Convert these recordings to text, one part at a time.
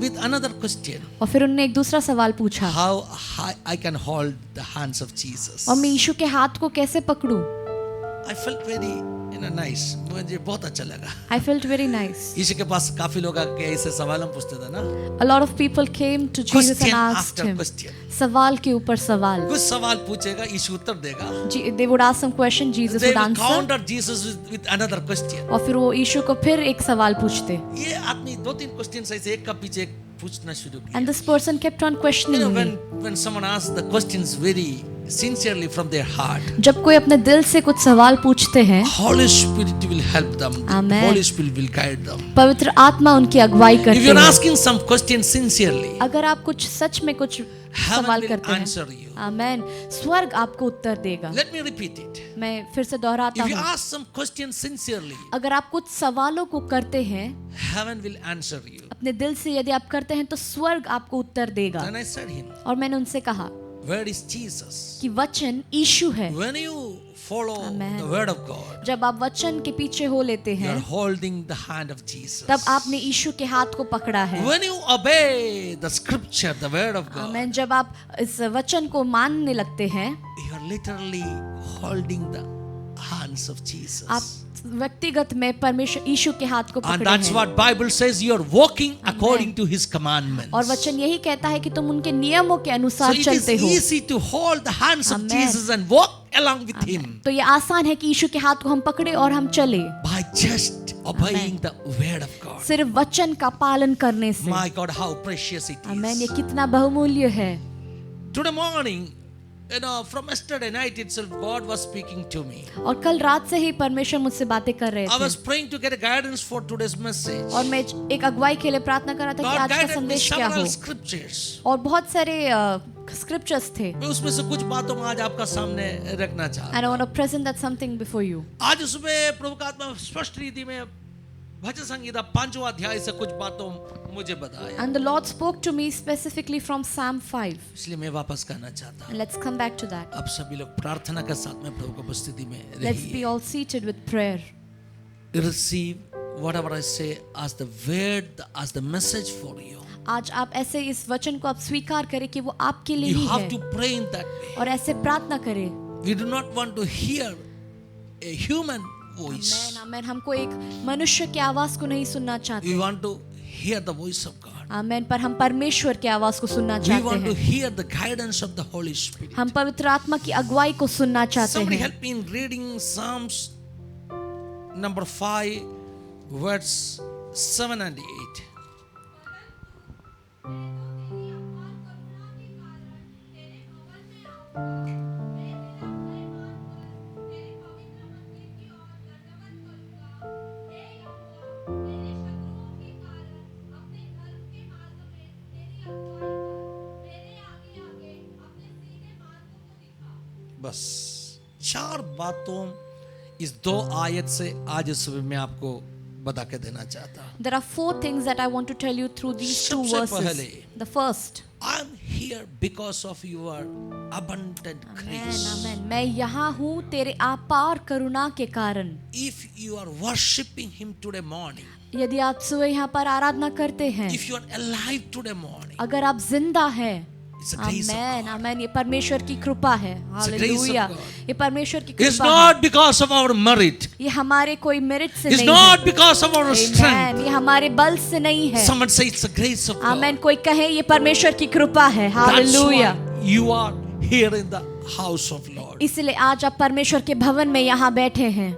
with another question. और फिर उन्होंने एक दूसरा सवाल पूछा, How I can hold the hands of Jesus? और मैं यीशु के हाथ को कैसे पकड़ूं? I felt very nice. मुझे बहुत अच्छा लगा. I felt very nice. यीशु के पास काफी लोग आके ऐसे सवाल हम पूछते थे ना. A lot of people came to Jesus Question and asked after him. question. सवाल के ऊपर सवाल. कुछ सवाल पूछेगा, यीशु उत्तर देगा. They would ask some question, Jesus They would will answer. counter Jesus with another question. और फिर वो यीशु को फिर एक सवाल पूछते. ये आदमी 2-3 क्वेश्चन ऐसे एक का पीछे एक पूछना शुरू किया. And this person kept on questioning me. When someone asks the questions very sincerely from their heart, जब कोई अपने दिल से कुछ सवाल पूछते हैं, Holy Spirit will help them. Amen. Holy Spirit will guide them. पवित्र आत्मा उनकी अगुवाई If करती you are है. asking some questions sincerely, अगर आप कुछ सच में कुछ heaven सवाल will करते हैं, answer you. आमेन, स्वर्ग आपको उत्तर देगा. Let me repeat it. मैं फिर से दोहराता If you हूँ, ask some questions sincerely, अगर आप कुछ सवालों को करते हैं heaven will answer you. अपने दिल से, यदि आप करते हैं तो स्वर्ग आपको उत्तर देगा. Then I said him, और मैंने उनसे कहा where is Jesus? कि वचन यीशु है. When you follow Amen. the word of God, जब आप वचन के पीछे हो लेते you are हैं, holding the hand of Jesus. तब आपने यीशु के हाथ को पकड़ा है. When you obey the scripture, the word of God, आमेन. जब आप इस वचन को मानने लगते हैं, you are literally holding the hands of Jesus. आप व्यक्तिगत में परमेश्वर यीशु के हाथ को And पकड़े that's हैं. what Bible says, you are walking according to his commandments. और वचन यही कहता है कि तुम उनके नियमों के So अनुसार it is चलते हो. easy to hold the hands of Amen. Jesus and walk along with him तो ये आसान है कि यीशु के हाथ को हम पकड़े और हम चले, by just obeying the word of God. सिर्फ वचन का पालन करने से. My God, how precious it आमेन. ये is. कितना बहुमूल्य है. Today morning, from yesterday night itself, God was speaking to me. और कल रात से ही परमेश्वर मुझसे बातें कर रहे I was थे, praying to get a guidance for today's message. और मैं एक अगुवाई के लिए प्रार्थना कर रहा था कि God आज का guided me संदेश क्या हो. several scriptures. और बहुत सारे स्क्रिप्चर्स थे. मैं उसमें से कुछ बातों को आज आपका सामने रखना चाहता And I want to present that something before you. हूं. आज उसमें प्रभु का आत्मा स्पष्ट रीति में भजन संगीता 5वां अध्याय से कुछ बातों मुझे बताया. And the Lord spoke to me specifically from Psalm 5. इसलिए मैं वापस करना चाहता हूं. And let's come back to that. अब सभी लोग प्रार्थना के साथ में प्रभु की उपस्थिति में Let's be रहिए. all seated with prayer. Receive whatever I say as the word, as the message for you. आज आप ऐसे इस वचन को आप स्वीकार करें कि वो आपके लिए You ही have है, to pray in that way. और ऐसे प्रार्थना करें. We do not want to hear a human voice. आमेन, आमेन. हमको एक मनुष्य की आवाज को नहीं सुनना We चाहते. want to hear the voice of God. आमेन. पर हम परमेश्वर की आवाज को सुनना We चाहते want to हैं. hear the guidance of the Holy Spirit. हम पवित्र आत्मा की अगुवाई को सुनना चाहते Somebody हैं. help me in reading Psalms number 5, verse 7 and 8. बस 4 बातों इस 2 आयत से आज सुबह मैं आपको बता के देना चाहता हूं. There are 4 things that I want to tell you through these 2 सबसे verses. पहले, The first, I'm here because of your abundant amen, grace. आमेन. मैं यहाँ हूँ तेरे अपार करुणा के कारण. If you are worshiping him today morning, यदि आप सुबह यहाँ पर आराधना करते हैं, if you are alive today morning, अगर आप जिंदा हैं, it's a grace of amen, God. आमेन. ये परमेश्वर की कृपा है. a grace of hallelujah. God. ये परमेश्वर की It's कृपा है. not because of our merit. ये हमारे कोई मेरिट से It's नहीं not है. because of our amen. strength. ये हमारे बल से नहीं है. Someone say it's a grace of God. आमेन. कोई कहे ये परमेश्वर की कृपा है. That's hallelujah. why you are here in the house of Lord. इसलिए आज आप परमेश्वर के भवन में यहाँ बैठे हैं.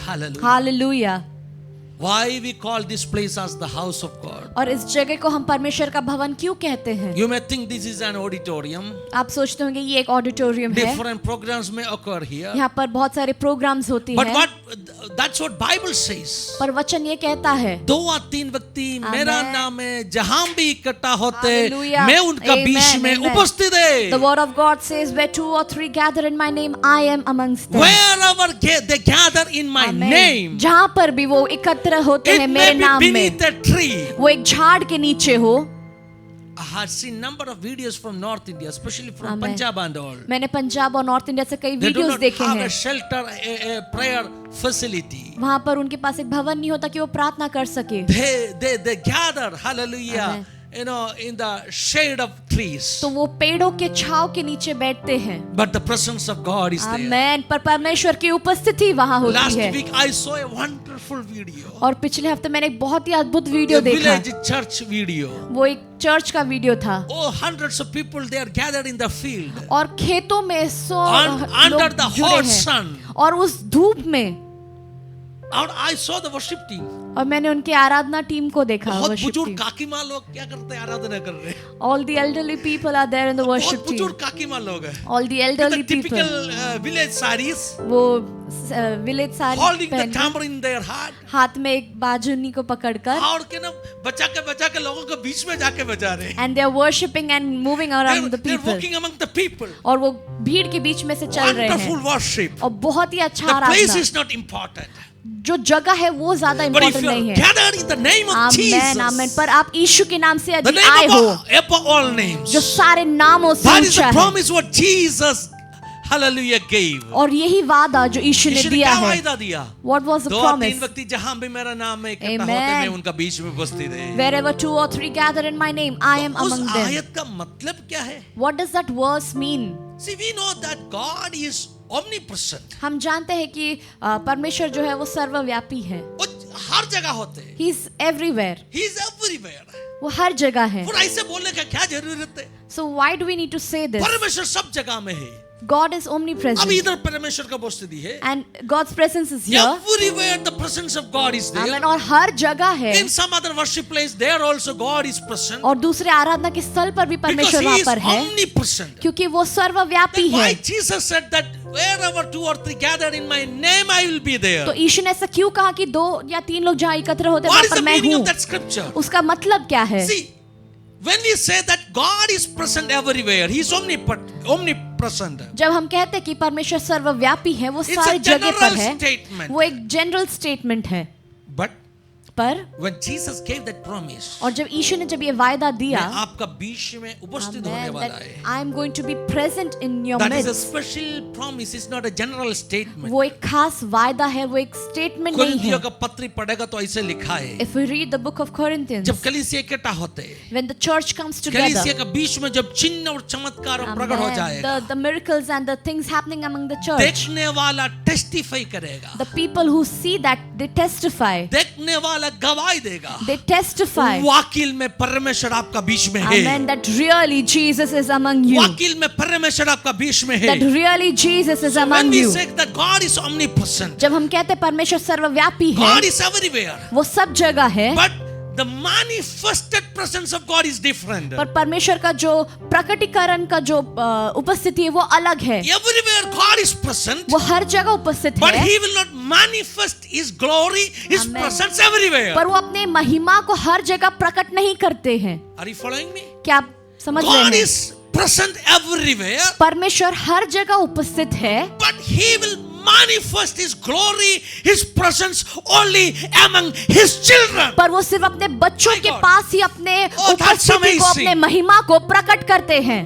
Hallelujah. Hallelujah. Why we call this place as the house of God? और इस जगह को हम परमेश्वर का भवन क्यों कहते हैं? You may think this is an auditorium. आप सोचते होंगे ये एक ऑडिटोरियम है. Different programs may occur here. यहाँ पर बहुत सारे प्रोग्राम्स होती But हैं. that's what Bible says. पर वचन ये कहता है, 2 या 3 व्यक्ति मेरा Amen. नाम है जहां भी इकट्ठा होते Hallelujah. मैं उनका Amen, बीच में amen. उपस्थित The है. word of God says, where 2 or 3 gather in my name, I am amongst them. Wherever they gather in my Amen. name, जहाँ पर भी वो एकत्र होते it हैं may मेरे be नाम में, beneath a tree, वो एक झाड़ के नीचे हो, I had seen number of videos from North India, especially from Amen. Punjab and all. मैंने पंजाब और नॉर्थ इंडिया से कई They do वीडियोस not देखे have a हैं. shelter, a prayer facility. वहाँ पर उनके पास एक भवन नहीं होता कि वो प्रार्थना कर सके. They gather, hallelujah, Amen. you know, in the shade of trees. तो वो पेड़ों के छाव के नीचे बैठते हैं. But the presence of God is there. आमेन. पर परमेश्वर की उपस्थिति वहाँ होती Last है. week I saw a wonderful video. और पिछले हफ्ते मैंने एक बहुत ही अद्भुत वीडियो A देखा. village church video. वो एक चर्च का वीडियो था. Oh, hundreds of people they are gathered in the field. और खेतों में Under लोग the जुड़े hot हैं. sun. और उस धूप में. और I saw the worship team. और मैंने उनके आराधना टीम को देखा. बहुत worship बुजुर्ग team. काकी माँ लोग क्या करते हैं, आराधना कर रहे हैं. All the elderly people are there in the worship बहुत team. बुजुर्ग काकी माँ लोग हैं. All the elderly With the people. typical village sarees, वो विलेज साड़ी holding the पहन tambour in their hand. हाथ में एक बाजुनी को पकड़कर. और के ना बचा के लोगों के बीच में जाके बजा रहे हैं. And they are worshipping and moving around the They're people. walking among the people. और वो भीड़ के बीच में से चल रहे Wonderful हैं. worship. और बहुत ही अच्छा The place Aradhana. is not important. जो जगह है वो ज्यादा But if इम्पोर्टेंट you नहीं are है. gathered in the name of amen Jesus, आमेन. पर आप यीशु के नाम से the यदि name आए हो, above all names, जो सारे नामों से that is ऊंचा the है. promise what Jesus, hallelujah, gave. और यही वादा जो यीशु ने यीशु ने दिया क्या है. वायदा दिया? What was the दो promise? तीन व्यक्ति जहां भी मेरा नाम में इकट्ठा होते Amen. मैं उनका बीच में उपस्थित है. Wherever 2 or 3 gather in my name, I am उस among them. आयत का मतलब क्या है? What does that verse mean? See, we know that God is omnipresent. हम जानते हैं कि परमेश्वर जो है वो सर्वव्यापी है. वो हर जगह होते हैं. He is everywhere. He is everywhere. वो हर जगह है. फिर ऐसे बोलने का क्या जरूरत है? So why do we need to say this? परमेश्वर सब जगह में है. God is अब omnipresent. इधर परमेश्वर का उपस्थिति है. And God's presence is here. Everywhere the presence of God is there. Amen. और हर जगह है. In some other worship place, there also God is present. और दूसरे आराधना के स्थल पर भी Because परमेश्वर He वहाँ is पर है. omnipresent. क्योंकि वो सर्वव्यापी Then why है. Jesus said that wherever 2 or 3 gathered in my name, I will be there. तो यीशु ने ऐसा क्यों कहा कि 2 या 3 लोग जहाँ एकत्र होते हैं What वहाँ is पर the मैं meaning हूँ. of that scripture? उसका मतलब क्या है? See, when we say that God is present everywhere, He is omnipresent. जब हम कहते हैं कि परमेश्वर सर्वव्यापी है, वो It's सारी a जगह पर general है. statement. वो एक जनरल स्टेटमेंट है. But पर when Jesus gave that promise, और जब यीशु ने जब ये वायदा दिया, मैं आपका बीच में उपस्थित होने Amen, वाला that है. I am going to be present in your That is a midst. special promise. It's not a general statement. वो एक खास वायदा है, वो एक स्टेटमेंट नहीं कुरिन्थियों है. का पत्री पढ़ेगा तो ऐसे लिखा है. If we read the book of Corinthians, जब कलीसिया इकट्ठा होते हैं, when the church comes together, कलीसिया के बीच में जब चिन्ह और चमत्कार प्रकट हो Amen, जाएगा, the miracles and the things happening among the church, देखने वाला टेस्टिफाई करेगा. the people who see that, they testify. देखने वाला गवाही देगा. They testify. वाकिल में परमेश्वर आपका बीच में है. Amen. That really Jesus is among you. Vakil में परमेश्वर आपका बीच में है. That really Jesus is When among we you. say that God is omnipresent, जब हम कहते हैं परमेश्वर सर्वव्यापी है, God is everywhere. वो सब जगह है. But the manifested presence of God is different. पर परमेश्वर का जो प्रकटीकरण का जो उपस्थिति है वो अलग है. Everywhere God is present, वो हर जगह उपस्थित but है. He will not manifest His glory, His Amen. presence everywhere. पर वो अपने महिमा को हर जगह प्रकट नहीं करते हैं. Are you following me? क्या आप समझ रहे God हैं? is present everywhere, परमेश्वर हर जगह उपस्थित है, but He will manifest His glory, His presence only among His children. पर वो सिर्फ अपने बच्चों My के God. पास ही अपने Oh, that's उपस्थिति को, amazing. अपने महिमा को प्रकट करते हैं.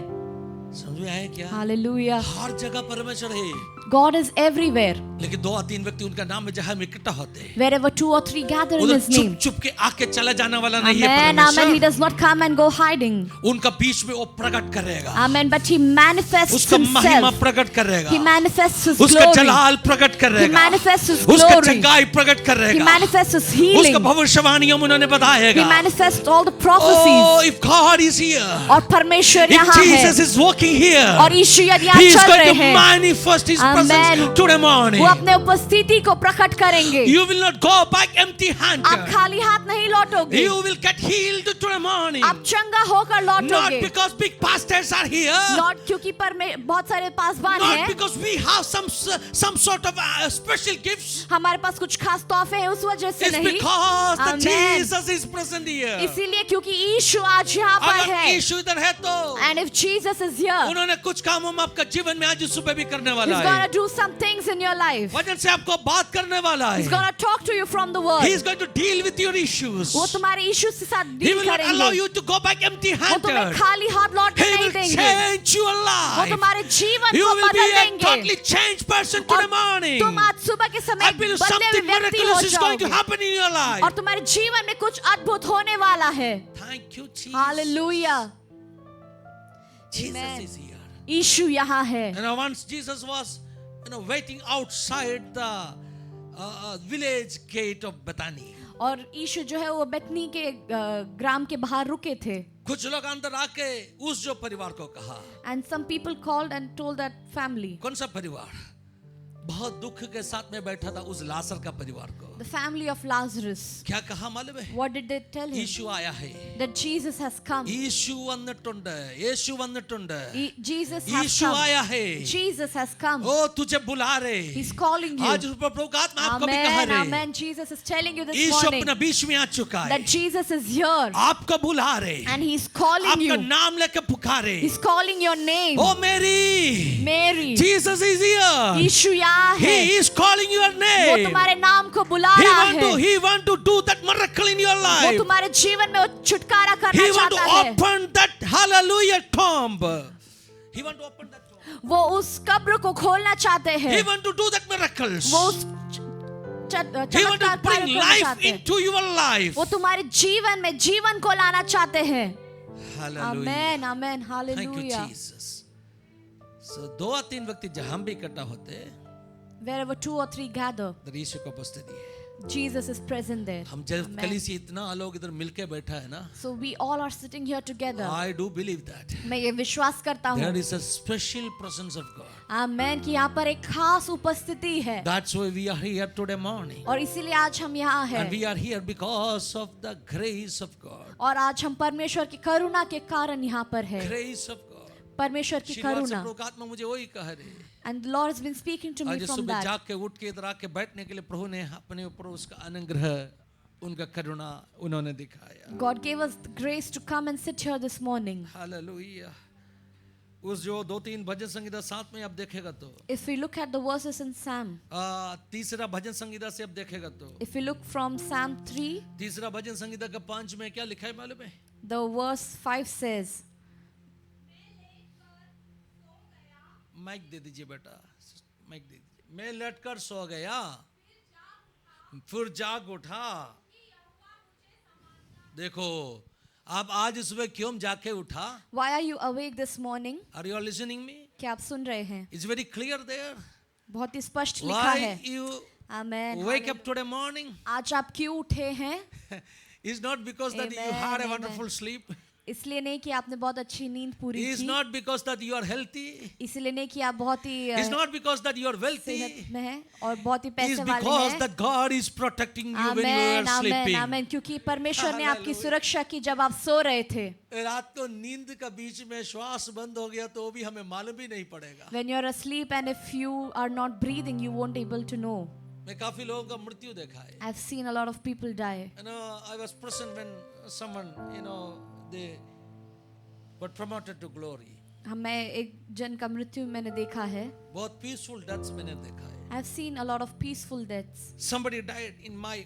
समझ में आया क्या? हालेलुया. हर जगह परमेश्वर है. God is everywhere. लेकिन 2 या 3 व्यक्ति उनका नाम में जहां इकट्ठा होते हैं, Wherever 2 or 3 gather in उधर His name. चुप चुप के आके चला जाने वाला नहीं है Amen. Amen. He परमेश्वर. does not come and go hiding. उनका बीच में वो प्रकट करेगा. Amen. But He manifests उसका महिमा Himself. प्रकट करेगा. He manifests His उसका glory. जलाल प्रकट He करेगा. manifests His उसका glory. चंगाई प्रकट He करेगा. manifests His उसका healing. भविष्यवाणियों में उन्होंने He बताएगा. manifests all the Oh, prophecies. if God is here, और परमेश्वर if यहाँ Jesus है. is walking here, और यीशु यदि He यहाँ is चल going रहे to हैं, manifest His Amen. presence today morning. वो अपने उपस्थिति को प्रकट करेंगे. You will not go back empty-handed. आप खाली हाथ नहीं लौटोगे. You will get healed today morning. आप चंगा होकर Not लौटोगे. because big pastors are here. Not क्योंकि बहुत सारे पासवान Not हैं. because we have some sort of special gifts. हमारे पास कुछ खास तोहफे हैं उस वजह से It's नहीं. because the Amen. Jesus is present here. इसीलिए क्योंकि यीशु आज यहाँ पर अगर है. यीशु इधर है तो And if Jesus is here, उन्होंने कुछ काम हम आपका जीवन में आज सुबह भी करने He's वाला gonna है. do some things in your life. वचन से आपको बात करने वाला He's है. gonna talk to you from the word. He is going to deal with your issues. वो तुम्हारे यीशु के साथ He deal will not allow करेंगे. you you to go back वो empty-handed. तुम्हें खाली हाथ लौटने He नहीं will देंगे। change your वो life. तुम्हारे जीवन You को will be बदल a देंगे। totally changed person today morning. तुम आज सुबह के समय I believe बदले हुए something व्यक्ति हो miraculous is going to जाओगे happen in your life. और तुम्हारे जीवन में कुछ अद्भुत होने वाला है। Thank you, Jesus. Hallelujah. Jesus Amen. is here. यीशु यहाँ है। Once Jesus was, waiting outside the village gate of Bethany. और यीशु जो है वो बेथनी के ग्राम के बाहर रुके थे। कुछ लोग अंदर आके उस जो परिवार को कहा, And some people called and told that family, कौन सा परिवार? बहुत दुख के साथ में बैठा था उस लाजर का परिवार को। the family of Lazarus. क्या कहा मालूम है? What did they tell him? यीशु आया है। That Jesus has come. യേശു വന്നിട്ടുണ്ട്, യേശു വന്നിട്ടുണ്ട്, Jesus has യേശു come. आया है। Jesus has come. ओ तुझे बुला रहे। He's calling you. आज प्रभु का आत्मा आपको भी कहा Amen. रहे। Amen. Jesus is telling you this Yeshu morning अपने बीच में आ चुका है। that Jesus is here आपको बुला रहे। and He's calling आपका you. नाम लेके पुकारे। He's calling your name. ओ मेरी, Mary. Jesus is here. यीशु यहाँ है। He is calling your वो name. तुम्हारे नाम को बुला रहा है। He want to do that miracle in your वो life. तुम्हारे जीवन में वो छुटकारा करना He want to चाहता है। open that hallelujah tomb. He want to open that tomb. वो उस कब्र को खोलना चाहते हैं। He want to do that miracles. वो उस He want to चमत्कार कार्य bring करना life चाहते हैं। into your life. वो तुम्हारे जीवन में जीवन को लाना चाहते हैं। Hallelujah. Amen amen Thank you, hallelujah. Jesus. So दो या तीन व्यक्ति जहां भी इकट्ठा होते हैं, Wherever 2 or 3 gather, इधर यीशु को उपस्थिति है। Jesus is present there. हम जब Amen. कलीसिया इतना लोग इधर मिलके बैठा है ना, So we all are sitting here together. I do believe that मैं ये विश्वास करता there हूँ is a special presence of God. आमेन कि यहाँ पर एक खास उपस्थिति है That's why we are here today morning. और इसीलिए आज हम यहाँ हैं And we are here because of the grace of God. और आज हम परमेश्वर की करुणा के कारण यहाँ पर है। Grace of God. परमेश्वर की श्रीवार से करुणा। प्रभु का आत्मा मुझे वही कह रहे। And the Lord has been speaking to me आज from सुबह that. जाग के उठ के इधर आके बैठने के लिए प्रभु ने अपने ऊपर उसका अनुग्रह, उनका करुणा उन्होंने दिखाया। God gave us the grace to come and sit here this morning. Hallelujah. उस जो 2-3 भजन संगीता साथ में आप देखेगा तो If we look at the verses in Psalm, तीसरा भजन संगीता से आप देखेगा तो if we look from Psalm 3, तीसरा भजन संगीता का 5 में क्या लिखा है मालूम है? the verse 5 says, माइक दे दीजिए बेटा, माइक दे दीजिए। मैं लटकर सो गया, फिर जाग उठा। देखो आप आज सुबह क्यों जाके उठा? Why are you awake this morning? Are you listening me? क्या आप सुन रहे हैं? It's very clear there. बहुत ही स्पष्ट लिखा Why है। you Amen. wake up today morning? आज आप क्यों उठे हैं? It's not because that you Amen, had a amen. wonderful sleep. इसलिए नहीं कि आपने बहुत अच्छी नींद पूरी It's की, not because that you are healthy. इसलिए नहीं कि आप बहुत ही It's not because that you are wealthy. सेहत में हैं और बहुत ही It's पैसे वाले because हैं। that God is protecting you when you amen are amen sleeping. आमेन क्योंकि परमेश्वर ने आपकी Hallelujah. सुरक्षा की जब आप सो रहे थे। रात को नींद का बीच में श्वास बंद हो गया तो वो भी हमें मालूम ही नहीं पड़ेगा। When you're asleep and if you are not breathing, you won't able to know. मैं काफी लोगों का मृत्यु देखा है। I've seen a lot of people die. I was present when someone, they were promoted to glory. मैं एक जन का मृत्यु मैंने देखा है। बहुत peaceful deaths मैंने देखा है। I've seen a lot of peaceful deaths. Somebody died in my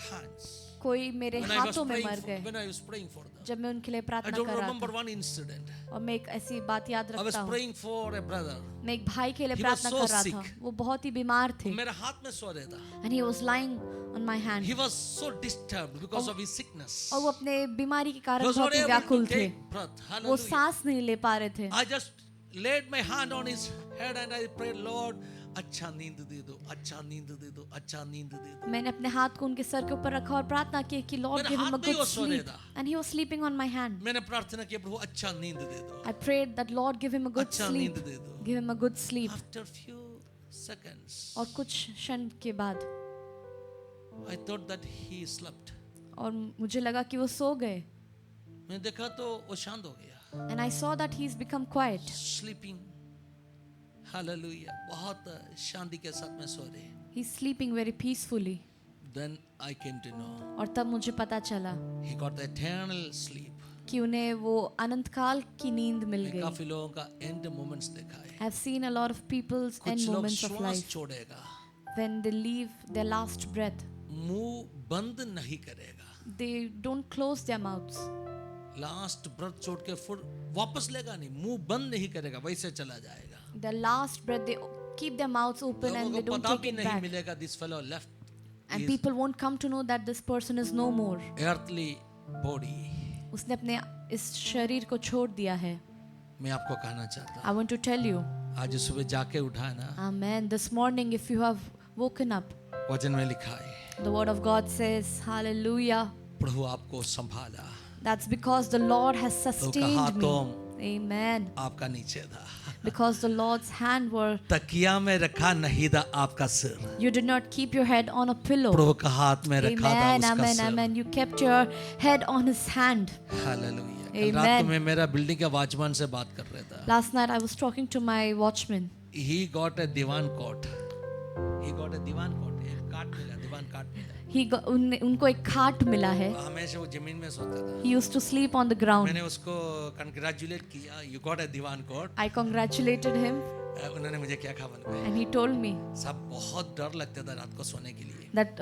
hands. कोई मेरे When I was हाथों में praying मर for, गए when I was praying for them. जब मैं उनके लिए I प्रार्थना don't कर रहा remember था। one incident. और मैं एक ऐसी बात याद I was रखता हूँ। praying for a brother. मैं एक भाई के लिए He was प्रार्थना so कर रहा sick. था। वो बहुत ही बीमार थे। मेरे हाथ में सो रहा था। And he was lying on my hand. He was so disturbed because of his sickness. और वो अपने बीमारी के He कारण was not बहुत ही able व्याकुल to थे। take breath. वो Hallelujah. सांस नहीं ले पा रहे थे। I just laid my hand on his head and I prayed, Lord, अच्छा नींद दे दो, अच्छा नींद दे दो, अच्छा नींद दे दो। मैंने अपने हाथ को उनके सर के ऊपर रखा और प्रार्थना की कि Lord मेरे give him हाथ a में ही good वो सो रहा sleep. था। And he was sleeping on my hand. मैंने प्रार्थना की प्रभु अच्छा नींद दे दो, I prayed that Lord give him a good अच्छा sleep. नींद दे दो। Give him a good sleep. After few seconds, और कुछ क्षण के बाद I thought that he slept. और मुझे लगा कि वो सो गए। मैंने देखा तो वो शांत हो गया। And I saw that he's become quiet. Sleeping. Hallelujah. बहुत शांति के साथ में सो रहे। He's sleeping very peacefully. Then I came to know और तब मुझे पता चला he got the eternal sleep. कि उन्हें वो अनंत काल की नींद मिल मैं गई। काफी लोगों का end moments देखा है। I've seen a lot of people's end कुछ लोग moments of श्वास life छोड़ेगा, when they leave their last breath. मुंह बंद नहीं करेगा। They don't close their mouths. Last breath छोड़ के फिर वापस लेगा नहीं, मुंह बंद नहीं करेगा, वैसे चला जाएगा। The last breath, they keep their mouths open and they लोगों को don't पता take भी it नहीं back. मिलेगा this fellow left And people won't come to know that this person is no more. earthly body। उसने अपने इस शरीर को छोड़ दिया है। मैं आपको कहना चाहता I want to tell you, हूँ, आज सुबह जाके उठा है ना, Amen. This morning, if you have woken up, वचन में लिखा है, the word of God says, Hallelujah. प्रभु आपको संभाला, That's because the Lord has तो sustained कहा me. तुम Amen. आपका नीचे था, Because the Lord's hand were, तकिया में रखा नहीं था आपका सिर, you did not keep your head on a pillow. प्रभु का हाथ में रखा था Amen, उसका amen, सिर। amen. You kept your head on his hand. Hallelujah. कल Amen. रात को मैं मेरा बिल्डिंग के वॉचमैन से बात कर रहा था। Last night I was talking to my watchman. He got a दीवान कोट। He got a दीवान कोट, एक काट मिला, दीवान काट मिला। उनको एक खाट मिला है. हमेशा वो जमीन में सोता था। He used to sleep on the ground. मैंने उसको कंग्रेचुलेट किया, you got a दीवान कोट। I congratulated him उन्होंने मुझे क्या कहा मालूम है? and he told me सब बहुत डर लगता था रात को सोने के लिए। that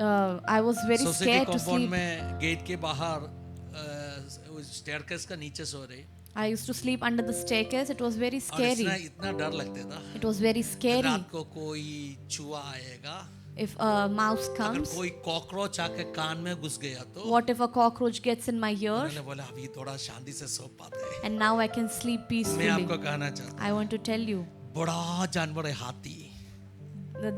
I was very society scared to compound sleep. में गेट के बाहर स्टेयरकेस का नीचे सो रहे। I used to sleep under the staircase. It was very और scary. इतना डर लगता था। It was very scary. रात को कोई चूहा आएगा, If a mouse अगर comes, कोई कॉकरोच आके कान में घुस गया तो what if a cockroach gets in my ear? उन्होंने बोला अभी थोड़ा शांति से सो पाते हैं। And now I can sleep मैं peacefully. आपको कहना चाहता I want to tell you, हूँ, बड़ा जानवर है हाथी,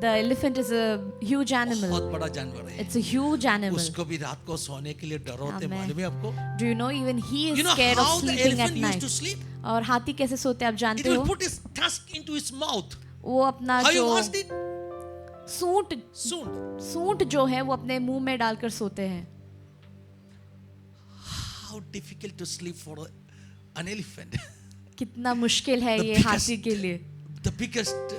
the elephant is a huge animal. बहुत बड़ा जानवर है। It's a huge animal. उसको भी रात को सोने के लिए डर होते, Amen. मालूम है आपको? Do you know even he is You know scared of how the sleeping at elephant used night? to sleep? और हाथी कैसे सोते हैं आप It जानते will हो? put his tusk into his mouth. वो अपना Have you जो watched it? Soon. सूंड जो है वो अपने मुंह में डालकर सोते हैं. How difficult to sleep for an elephant. कितना मुश्किल है The ये biggest- हाथी के लिए. The biggest,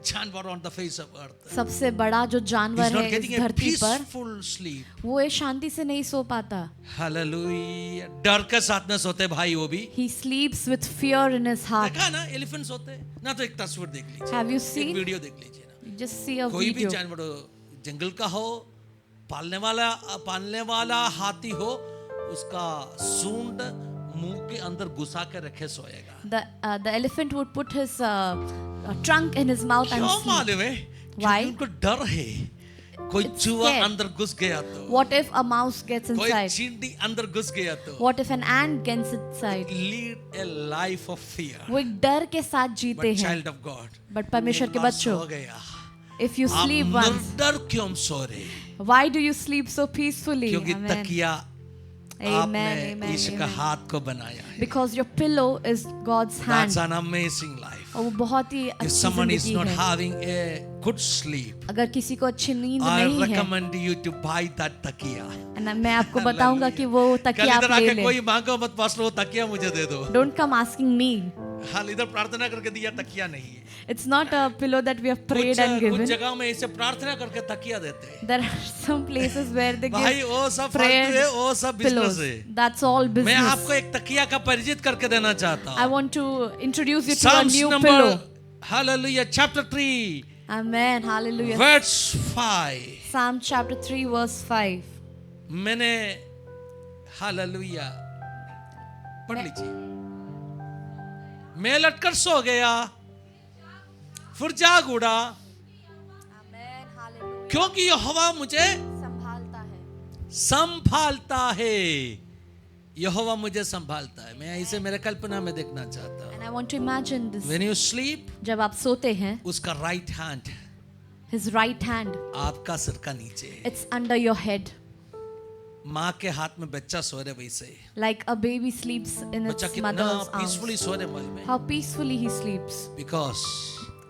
जानवर on the face of earth. सबसे बड़ा जो He's जानवर not है getting इस a धरती पर peaceful sleep. वो ये शांति से नहीं सो पाता. हालेलुया। डर के साथ में सोते भाई वो भी। He sleeps with fear in his heart. देखा ना एलिफेंट सोते हैं ना, तो एक तस्वीर देख लीजिए, Have you एक seen? वीडियो देख लीजिए ना। You just see a कोई भी video. जानवर हो, जंगल का हो, पालने वाला हाथी हो, उसका सूंड मुंह के अंदर घुसा के रखे सोएगा। The elephant would put his trunk in his mouth and क्यों sleep. मालूम है? Why? क्योंकि उनको डर है, कोई It's चूहा scared. अंदर घुस गया तो, What if a mouse gets कोई inside? चींटी अंदर घुस गया तो। What if an ant gets inside? Lead a life of fear. वो एक डर के साथ जीते But हैं. child of God, But परमेश्वर के एक बार बच्चों, सो गया, if you आप sleep once, निर्डर क्यों सो रहे? why do you sleep so peacefully? क्योंकि Amen. तकिया Amen, आपने amen, यीशु का amen. हाथ को बनाया है। Because your pillow is God's hand. That's an amazing life. और वो बहुत ही If अच्छी someone is जिंदगी not है. having a good sleep, अगर किसी को अच्छी नींद I नहीं है, recommend you to buy that तकिया। and मैं आपको बताऊंगा कि वो कल तकिया आप इधर ले आके लें. कोई मांगो मत, पास लो तकिया मुझे दे दो। Don't come asking me. हाल इधर प्रार्थना करके दिया तकिया नहीं है। It's not a pillow that we have prayed and कुछ given. जगहों में ऐसे प्रार्थना करके तकिया देते हैं। There are some places where they भाई give वो सब prayed फालतू है, वो सब pillows. बिजनेस है। That's all मैं business. आपको एक तकिया का परिचित करके देना चाहता I हूँ। want to introduce you to a Psalms new number, pillow. hallelujah, chapter 3, Amen. Hallelujah. verse 5. Psalm chapter 3 verse 5. मैंने हालेलुया पढ़ लीजिए। मैं लटकर सो गया, फिर जाग उड़ा, Amen. Hallelujah. क्योंकि यहोवा मुझे संभालता है. संभालता है। यहोवा मुझे संभालता है। मैं ऐसे मेरे कल्पना में देखना चाहता हूँ। And I want to imagine this. When you sleep, जब आप सोते हैं, उसका right hand his right hand, आपका सिर का नीचे है। it's under your head. माँ के हाथ में बच्चा सो रहे वैसे ही। Like a baby sleeps in बच्चा its कितना mother's arms. पीसफुली सो रहे मालूम है? How peacefully he sleeps. Because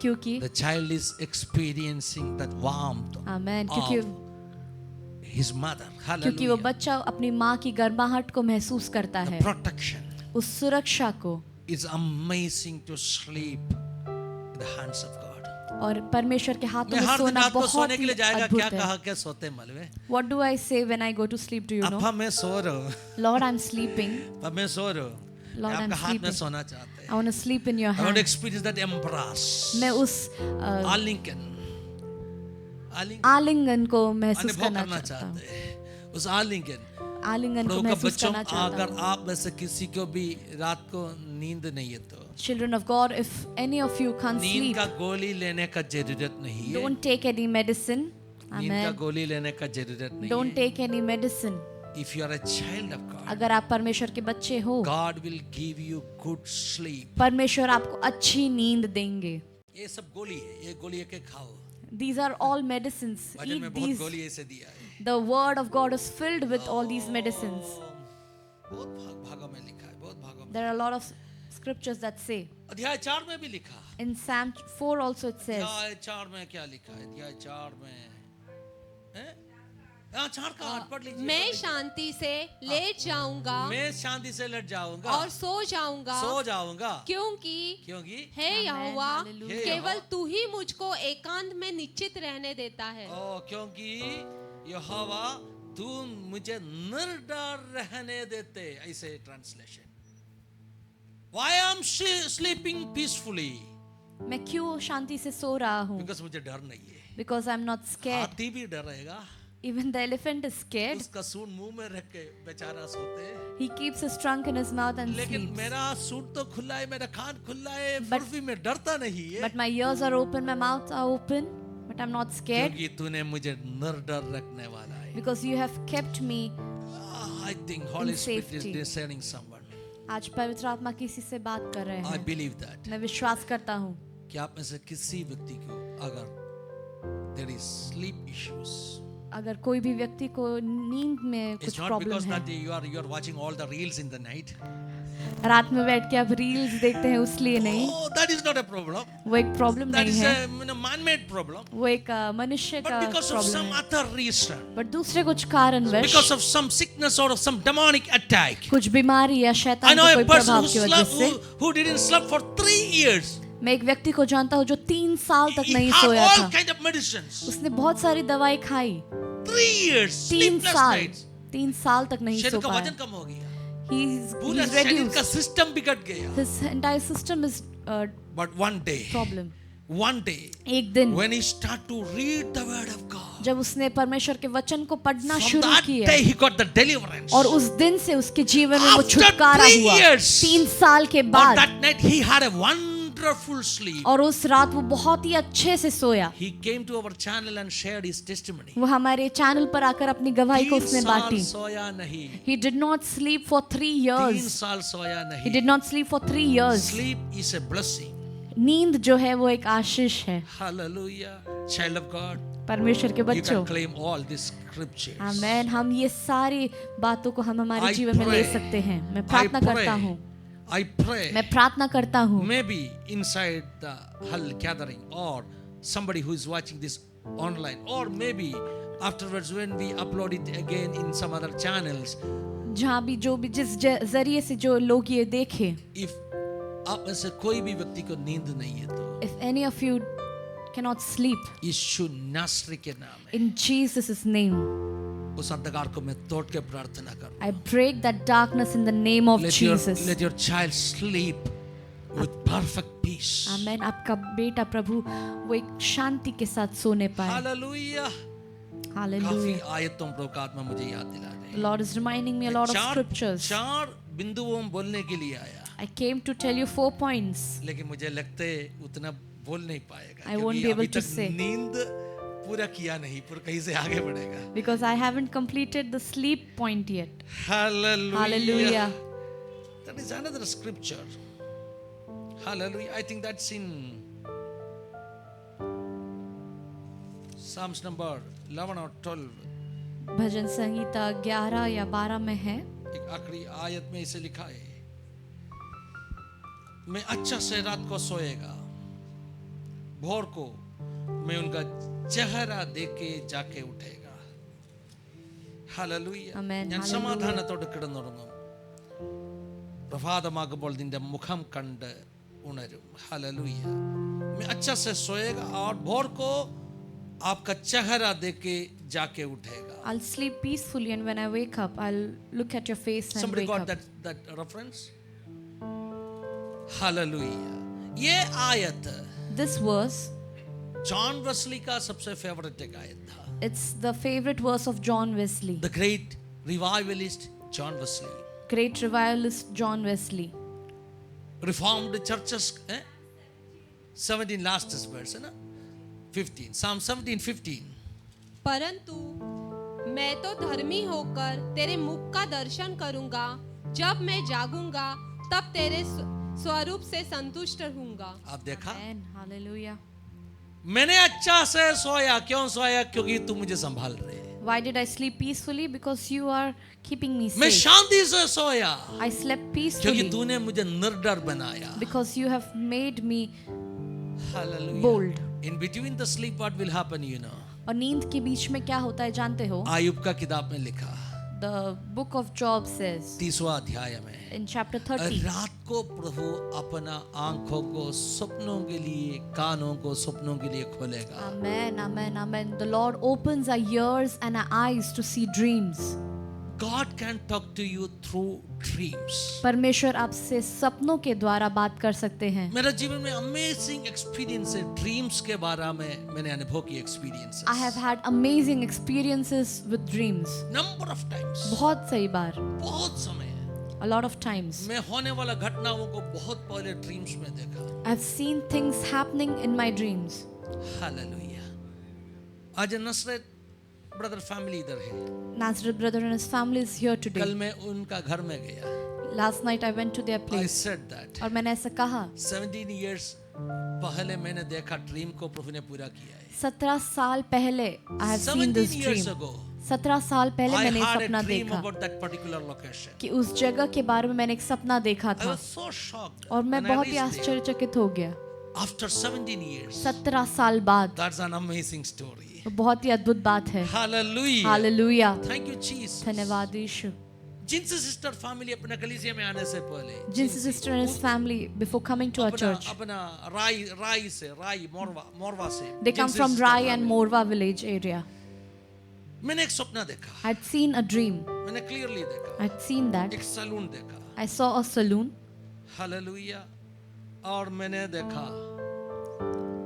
क्योंकि the child is experiencing that warmth Amen. of क्योंकि his mother. क्योंकि वो Hallelujah. बच्चा अपनी माँ की गर्माहट को महसूस करता The है. protection उस सुरक्षा को. is amazing to sleep in the hands of God. और परमेश्वर के हाथों मैं में हर दिन सोना रात को बहुत सोने के ही लिए जाएगा, अद्भुत क्या है. कहा के सोते मालूम है? What do I say when I go to sleep? Do you know? अब्बा मैं सो रहा हूँ, Lord, I'm sleeping. अब मैं सो रहा हूँ। Lord, मैं I'm आपका हाथ में sleeping. सोना चाहते हैं। I want to sleep in your I want to hand. experience that embrace. मैं उस आलिंगन आलिंगन को महसूस अनुभव करना करना चाहता हूँ. चाहते हैं। उस आलिंगन आलिंगन को प्रभु का महसूस बच्चों, करना चाहता अगर हूँ। आप में से किसी को भी रात को नींद नहीं है तो Children of God, if any of you can't नींद sleep, का गोली लेने का जरूरत नहीं है। don't take any medicine. नींद का Amen. गोली लेने का जरूरत नहीं Don't है। take any medicine. If you are a child of God, अगर आप परमेश्वर के बच्चे हो, God will give you good sleep. परमेश्वर आपको अच्छी नींद देंगे। ये सब गोली है, ये गोली एक एक खाओ। These are all medicines. भजन में Eat बहुत these. गोली ऐसे दिया है। The word of God is filled with all these medicines. बहुत भागों में लिखा है, बहुत भागों में। There are a lot of scriptures that say. अध्याय 4 में भी लिखा। In Psalm 4 also it says. अध्याय 4 में क्या लिखा है? अध्याय 4 में हैं? हाँ, 4 का 8 पढ़ लीजिए। मैं शांति से लेट जाऊंगा मैं शांति से लट जाऊंगा और सो जाऊंगा क्योंकि हे यहोवा Hallelujah. केवल तू ही मुझको एकांत में निश्चित रहने देता है। क्योंकि यहोवा तू मुझे निर्डर रहने देते, ऐसे translation. Why I'm sleeping peacefully? मैं क्यों शांति से सो रहा हूँ? Because मुझे डर नहीं है। Because I'm not scared. हाथी भी डर रहेगा। Even the elephant is scared. उसका सूंड मुंह में रख के बेचारा सोते है। He keeps his trunk in his mouth and लेकिन sleeps. मेरा सूंड तो खुला है, मेरा कान खुला है, But- फिर भी मैं डरता नहीं है। But my ears are open, my mouth are open, but I'm not scared क्योंकि तूने मुझे निर्डर रखने वाला है। because you have kept me. I think Holy In Spirit is safety. discerning someone. आज पवित्र आत्मा किसी से बात कर रहे I हैं। believe that. मैं विश्वास करता हूँ कि आप में से किसी व्यक्ति को अगर there is sleep issues, अगर कोई भी व्यक्ति को नींद में it's कुछ not प्रॉब्लम because है, that you are watching all the reels in the night. रात में बैठ के आप रील्स देखते हैं उसलिए नहीं, Oh, that is not a problem. वो एक प्रॉब्लम That नहीं is है, a man-made problem. वो एक मनुष्य का But because of problem some है। other reason, बट दूसरे कुछ कारणवश, because of some sickness or some demonic attack. कुछ बीमारी या I शैतान know के a कोई person प्रभाव की वजह से, who didn't sleep for 3 years. मैं एक व्यक्ति को जानता हूँ जो 3 साल तक He नहीं had सोया all था। kind of medicines. उसने बहुत सारी दवाई खाई, 3 years, 3 sleepless साल nights. 3 साल तक नहीं शरीर सो का पाया। वजन कम हो गया, He's पूरा शरीर का reduced. सिस्टम बिगड़ गया। His entire system is But one day, problem. एक दिन when he start to read the word of God, जब उसने परमेश्वर के वचन को पढ़ना from शुरू that किया, day he got the deliverance. और उस दिन से उसके जीवन में वो After छुटकारा 3 हुआ। years, 3 साल के On बाद, that night he had a wonderful sleep. और उस रात वो बहुत ही अच्छे से सोया। He came to our channel and shared his testimony. वो हमारे चैनल पर आकर अपनी गवाही को 3 उसने साल बांटी। सोया नहीं, He did not sleep for 3 3 years. साल सोया He नहीं। did not sleep for 3 years. Sleep is a blessing. नींद जो है वो एक आशीष है। Hallelujah. Child of God, परमेश्वर के you बच्चों, can claim all these scriptures. आमेन, हम ये सारी बातों को हम हमारे I जीवन में ले pray. सकते हैं। मैं I प्रार्थना करता हूँ, I pray. मैं प्रार्थना करता हूँ, Maybe inside the whole gathering, or somebody who is watching this online, or maybe afterwards when we upload it again in some other channels. जहाँ भी जो भी जिस जरिए से जो लोग ये देखें, If आप में से कोई भी व्यक्ति को नींद नहीं है तो if any of you cannot sleep, यीशु नासरी के नाम है in Jesus' name, उस अंधकार को मैं तोड़ के प्रार्थना कर I break that darkness in the name of Jesus. let your child sleep with perfect peace. आमेन, आपका बेटा प्रभु वो एक शांति के साथ सोने पाए। हालेलुया। काफी Hallelujah. आयतों प्रभु का आत्मा मुझे याद दिला The they. Lord is reminding me a lot of scriptures. चार बिंदुओं में बोलने के लिए आया, I came to tell you 4 points. लेकिन मुझे लगते उतना बोल नहीं पाएगा I won't क्योंकि be able अभी to तक say. नींद पूरा किया नहीं, पर कहीं से आगे बढ़ेगा। Because I haven't completed the sleep point yet. Hallelujah. Hallelujah. That is another scripture. Hallelujah. I think that's in Psalms number 11 or 12. भजन संहिता 11 या 12 में है। एक आखिरी आयत में इसे लिखा है, मैं अच्छा से रात को सोएगा, भोर को मैं उनका चेहरा देख के जाके उठेगा। Hallelujah Amen. ഞാൻ Hallelujah. സമാധാനത്തോടെ കിടന്നുറങ്ങും, പ്രഭാതമാകുമ്പോൾ നിന്റെ മുഖം കണ്ട് ഉണരും। ഹല്ലേലൂയ मैं अच्छा से सोएगा और भोर को आपका चेहरा देख के जाके उठेगा। I'll sleep peacefully and when I wake up, I'll look at your face and Somebody wake got up. that reference? Hallelujah. ये आयत This verse, जॉन वेस्ली का सबसे फेवरेट एक आयत था। it's the favorite verse of John Wesley, The great revivalist John Wesley, great revivalist John Wesley, reformed churches 17 last verse है ना 15 Psalm 17:15. परंतु मैं तो धर्मी होकर तेरे मुख का दर्शन करूंगा, जब मैं जागूंगा तब तेरे स्वरूप से संतुष्ट रहूंगा। आप देखा, Amen. Hallelujah. मैंने अच्छा से सोया। क्यों सोया? क्योंकि तू मुझे संभाल रहे है। Why did I sleep peacefully? Because you are keeping me मैं safe. शांति से सोया I slept क्योंकि peacefully तूने मुझे निर्डर बनाया। because you have made me Hallelujah. bold. In between the sleep what will happen, you know? और नींद के बीच में क्या होता है जानते हो? आयुब का किताब में लिखा The book of Job says 30वां अध्याय में, in chapter 30, रात को प्रभु अपना आंखों को सपनों के लिए, कानों को सपनों के लिए खोलेगा। Amen, amen, amen. The Lord opens our ears and our eyes to see dreams. God can talk to you through dreams. परमेश्वर आपसे सपनों के द्वारा बात कर सकते हैं। मेरे जीवन में अमेजिंग एक्सपीरियंस है ड्रीम्स के बारे में। मैंने अनुभव की experience I have had amazing experiences with dreams. Number of times, बहुत सही बार, बहुत समय है। a lot of times. मैं होने वाला घटनाओं को बहुत पहले ड्रीम्स में देखा। I've seen things happening in my dreams. Hallelujah. आज नसरत ब्रदर फैमिली इधर है। Nazareth brother and his family is here today. कल मैं उनका घर में गया। Last night I went to their I place. said that और मैंने ऐसा कहा, 17 years पहले मैंने देखा ड्रीम को प्रभु ने पूरा किया है। 17 साल पहले I have seen 17 this years dream. ago 17 साल पहले I मैंने had a सपना dream देखा about that particular location. कि उस जगह के बारे में मैंने एक सपना देखा I था was so shocked और मैं when I बहुत ही reached there. आश्चर्यचकित हो गया। After 17 years, 17 साल बाद, that's an amazing story. वो बहुत ही अद्भुत बात है। Hallelujah. Hallelujah, Thank you Jesus. धन्यवाद यीशु। जिनसे सिस्टर फैमिली अपने कलीसिया में आने से पहले, जिनसी sister and his family before coming to our church, अपना राई मोरवा से, they come जिनसे from sister Rai family. and Morva village area. मैंने एक सपना देखा, I'd seen a dream. मैंने क्लियरली देखा, I'd seen that. एक सैलून देखा। I saw a saloon hallelujah. और मैंने देखा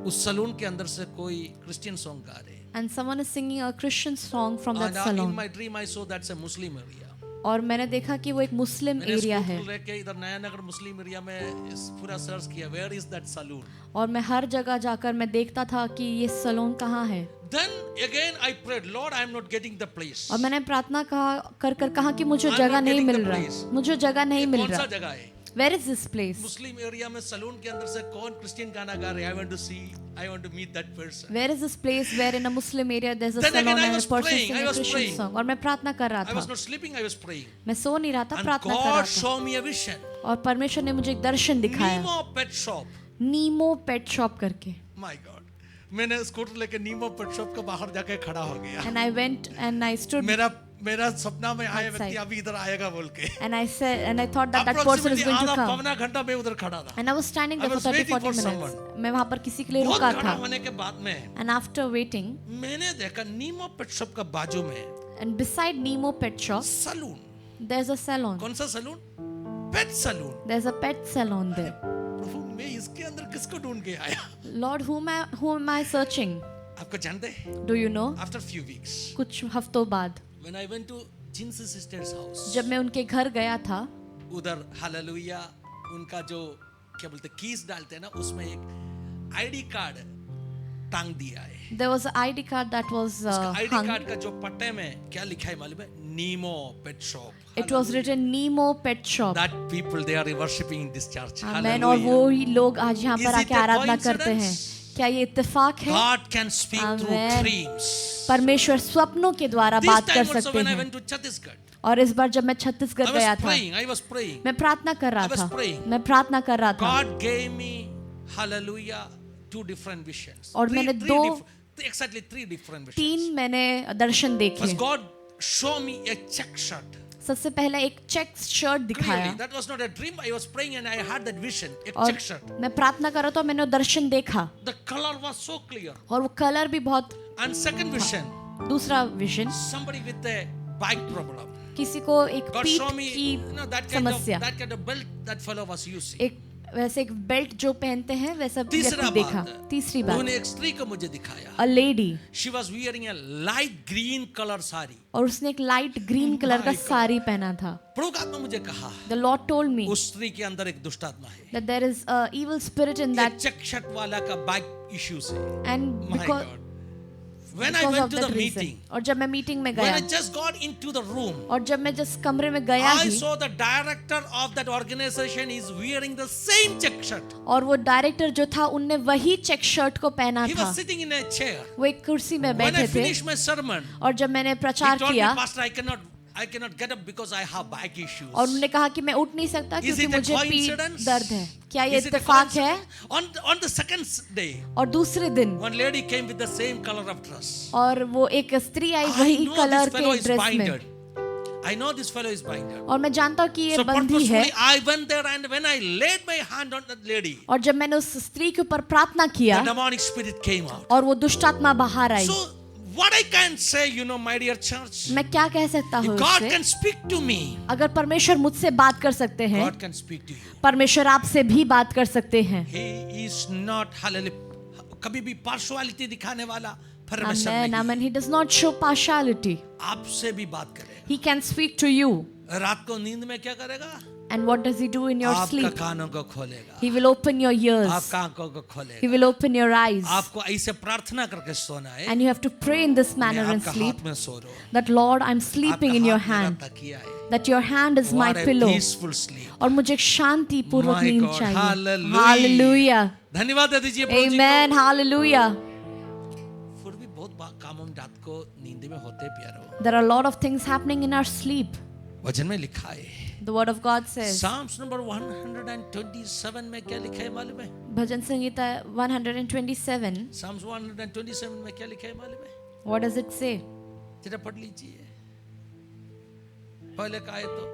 उस सैलून के अंदर से कोई क्रिश्चियन सॉन्ग गा रहे। and someone is singing a Christian song from that And in salon. my dream I saw that's a Muslim area. और मैंने देखा कि वो एक मुस्लिम मैंने एरिया है स्कूटर लेके इधर नया नगर मुस्लिम एरिया में इस पूरा सर्च किया, वेयर इज दैट सैलून। और मैं हर जगह जाकर मैं देखता था कि ये सलोन कहाँ है। Then again I prayed, Lord, I am not getting the place. और मैंने प्रार्थना कहा कि मुझे I'm जगह not नहीं getting मिल the रहा, place. मुझे जगह नहीं मिल कौन सा रहा। जगह है? Where is this place? Muslim area में सैलून के अंदर से कौन क्रिश्चियन गाना गा रहे? I want to see, I want to meet that person. Where is this place where in a Muslim area there's a Then again salon I and a was person praying, singing I a was Christian praying. song? और मैं प्रार्थना कर रहा I was था, not sleeping, I was praying. मैं सो नहीं रहा था, And प्रार्थना कर रहा God था। showed me a vision. और परमेश्वर ने मुझे एक दर्शन दिखाया, Nemo pet shop. नीमो पेट शॉप करके। My God. मैंने स्कूटर लेके नीमो पेट शॉप के बाहर जाके खड़ा हो गया। And I went and I stood मेरा सपना में आया Outside. व्यक्ति अभी इधर आएगा बोल के। and I said and I thought that person is Approximately going to आधा come. पौना घंटा में उधर खड़ा था। And I was standing there I for was 30-40 waiting for minutes. मैं वहाँ पर किसी के लिए बहुत रुका खड़ा था। होने के बाद में And after waiting, मैंने देखा नीमो पेट शॉप का बाजू में and beside Nemo Pet Shop, salon. there's a salon. कौन सा salon? Pet salon. There's a pet salon there. प्रभु मैं इसके अंदर किसको ढूंढ के आया? Lord, whom am I searching? आपको जानते हैं? Do you know? After few weeks, कुछ हफ्तों बाद when I went to Jincy sister's house, जब मैं उनके घर गया था, उधर हालेलुया उनका जो क्या बोलते कीज डालते हैं ना, उसमें एक आईडी कार्ड टांग दिया है। there was an ID card that was ID hung. Card का जो पट्टे में क्या लिखा है मालूम है? Nemo pet shop. It was written Nemo Pet Shop. That people they are worshiping in this church. Amen. और वो ही लोग आज यहाँ Is पर it आके a आराधना करते हैं। coincidence? क्या ये इत्तेफाक है? God can speak through Amen. dreams. परमेश्वर स्वप्नों के द्वारा This बात कर time also सकते when I हैं। went to Chhattisgarh, और इस बार जब मैं छत्तीसगढ़ I गया was था, praying. I was praying. मैं प्रार्थना कर रहा I was था, praying. मैं प्रार्थना कर रहा था। God gave me, hallelujah, two different visions. और मैंने exactly three different visions. 3 मैंने दर्शन देखे। First, God showed me a check shirt. सबसे पहला एक चेक शर्ट दिखाया Clearly, that was not a dream. I was praying and I had that vision. A और check shirt. मैं प्रार्थना कर रहा था और मैंने वो दर्शन देखा The color was so clear. और वो कलर भी बहुत। And second vision, दूसरा vision, somebody with a back problem. किसी को एक God पीठ showed me, की that kind समस्या, of belt that fellow was using. एक वैसे एक बेल्ट जो पहनते हैं वैसा तीसरा व्यक्ति देखा। बात, तीसरी बात, उन्होंने एक स्त्री को मुझे दिखाया। A lady, she was wearing a light green colour sari. और उसने एक लाइट ग्रीन कलर का My God. साड़ी पहना था। प्रभु का आत्मा मुझे कहा द लॉर्ड टोल्ड मी उस स्त्री के अंदर एक दुष्ट आत्मा है, that there is a evil spirit in एक that, चक्षट वाला का बाइक इश्यू से। and My because God. When I because went of to the that reason, meeting, और जब मैं मीटिंग में when गया I just got into the room, और जब मैं जिस कमरे में गया I he, saw the director of that organization is wearing the same check shirt. और वो डायरेक्टर जो था उनने वही चेक शर्ट को पहना He था। was sitting in a chair. वो एक कुर्सी में When I बैठे थे, finished my sermon, और जब मैंने he प्रचार told me, किया Pastor, I cannot get up because I have back issues. और उन्होंने कहा कि मैं उठ नहीं सकता Is क्योंकि it a मुझे पीठ coincidence? दर्द है। क्या ये Is it a इत्तेफाक है? coincidence? On the second day, और दूसरे दिन one lady came with the same color of dress. और वो एक स्त्री आई I वही know कलर this fellow के is ड्रेस में, binded. I know this fellow is binded. और मैं जानता हूँ कि ये So बंधी है। purposefully I went there, and when I laid my hand on that lady, और जब मैंने उस स्त्री के ऊपर प्रार्थना किया the demonic spirit came out. और वो दुष्ट आत्मा बाहर आई। So what I can say, my dear church, मैं क्या कह सकता हूँ if God इससे? can speak to me, अगर परमेश्वर मुझसे बात कर सकते हैं, God can speak to you. परमेश्वर आपसे भी बात कर सकते हैं। He is not hallelujah कभी भी पार्शुअलिटी दिखाने वाला परमेश्वर Amen, नहीं। amen. He does not show partiality. आपसे भी बात करेगा। He can speak to you. रात को नींद में क्या करेगा? And what does he do in your आपका sleep? कानों को खोलेगा, He will open your ears. आपका आंखों को He खोलेगा। will open your eyes. आपको ऐसे प्रार्थना करके सोना है, And you have to pray in this मैं manner and आपका sleep. हाथ में सो रहा हूँ, That Lord, I'm sleeping in आपका your हाथ मेरा hand. तकिया है। That your hand is my What a pillow. peaceful sleep. और मुझे एक शांति पूर्वक My नींद God, चाहिए। hallelujah. Hallelujah. धन्यवाद दे दीजिए प्रभु जी को। Amen. Hallelujah. फिर भी बहुत काम हम रात को नींद में होते हैं प्यारो। There are a lot of things happening in our sleep. वचन में लिखा है, The word of God says. Psalms number 127 में क्या लिखा है मालूम है? भजन संगीता 127. Psalms 127 में क्या लिखा है मालूम है? What does it say? जरा पढ़ लीजिए। पहले का है तो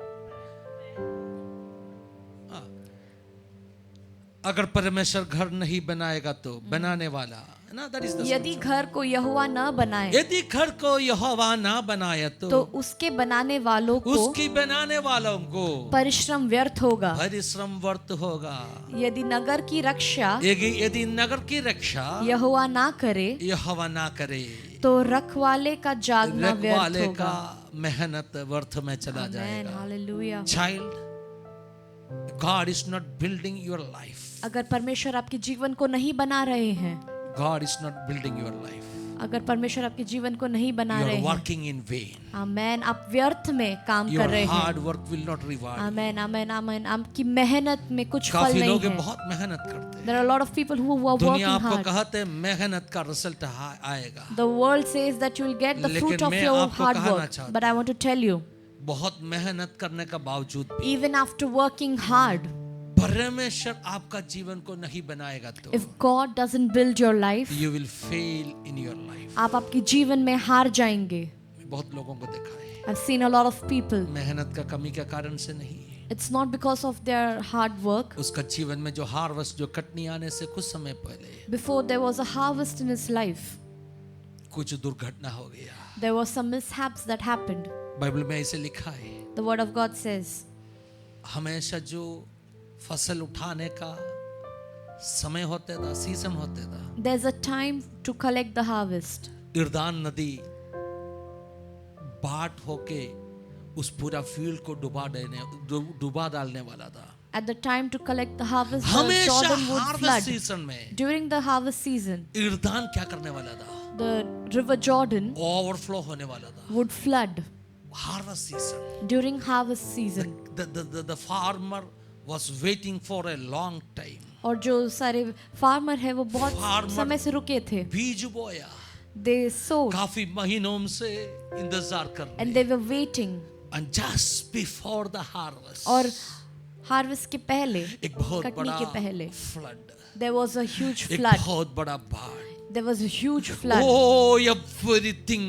अगर परमेश्वर घर नहीं बनाएगा तो बनाने वाला है ना, that is the यदि घर को यहोवा न बनाए यदि घर को यहोवा ना बनाया तो उसके बनाने वालों को उसकी बनाने वालों को परिश्रम व्यर्थ होगा। परिश्रम व्यर्थ होगा। यदि नगर की रक्षा यदि नगर की रक्षा यहोवा ना करे यहोवा ना करे तो रखवाले का जागना व्यर्थ रखवाले का होगा। मेहनत व्यर्थ में चला Amen. जाएगा। Hallelujah. Child, God is not building your life. अगर परमेश्वर आपके जीवन को नहीं बना रहे हैं, God is not building your life. अगर परमेश्वर आपके जीवन को नहीं बना You रहे are हैं, working in vain. आमेन, आप व्यर्थ में काम Your कर रहे हैं। hard work will not reward you. आमेन, आमेन, आमेन। आपकी मेहनत में कुछ फल काफी नहीं लोग है। बहुत मेहनत करते हैं। There are a lot of people who are दुनिया working आपको hard. कहते हैं मेहनत का रिजल्ट आएगा। The world says that you will get the fruit लेकिन of मैं your आपको hard कहना work. चाहता But I want to tell you, बहुत मेहनत करने का बावजूद भी even after working hard, परमेश्वर आपका जीवन को नहीं बनाएगा तो if God doesn't build your life, you will fail in your life. आप आपके जीवन में हार जाएंगे। मैं बहुत लोगों को देखा है, I've seen a lot of people. मेहनत का कमी के कारण से नहीं, It's not because of their hard work. उसका जीवन में जो हार्वेस्ट जो कटनी आने से कुछ समय पहले Before there was a harvest in his life, कुछ दुर्घटना हो गया। there were some mishaps that happened. Bible में ऐसे लिखा है, The word of God says, हमेशा जो फसल उठाने का समय होता था, सीजन होता था, there's a time to collect the harvest. इर्दान नदी बाट होके उस पूरा फील्ड को डुबा डालने वाला था। At the time to collect the harvest, the हमेशा Jordan would harvest flood. Season में During the harvest season, इर्दान क्या करने वाला था? the river Jordan ओवरफ्लो होने वाला था। would flood. Harvest season, During harvest season, the farmer was waiting for a long time. और जो सारे फार्मर है वो बहुत Farmer- समय से रुके थे। बीज बोया, They sowed काफी महीनों से इंतजार कर रहे, and they were waiting. and just before the harvest और हार्वेस्ट के पहले, एक बहुत कटनी बड़ा के पहले, flood, there was a huge एक flood. बहुत बड़ा बाढ़। There was a huge flood. Oh, everything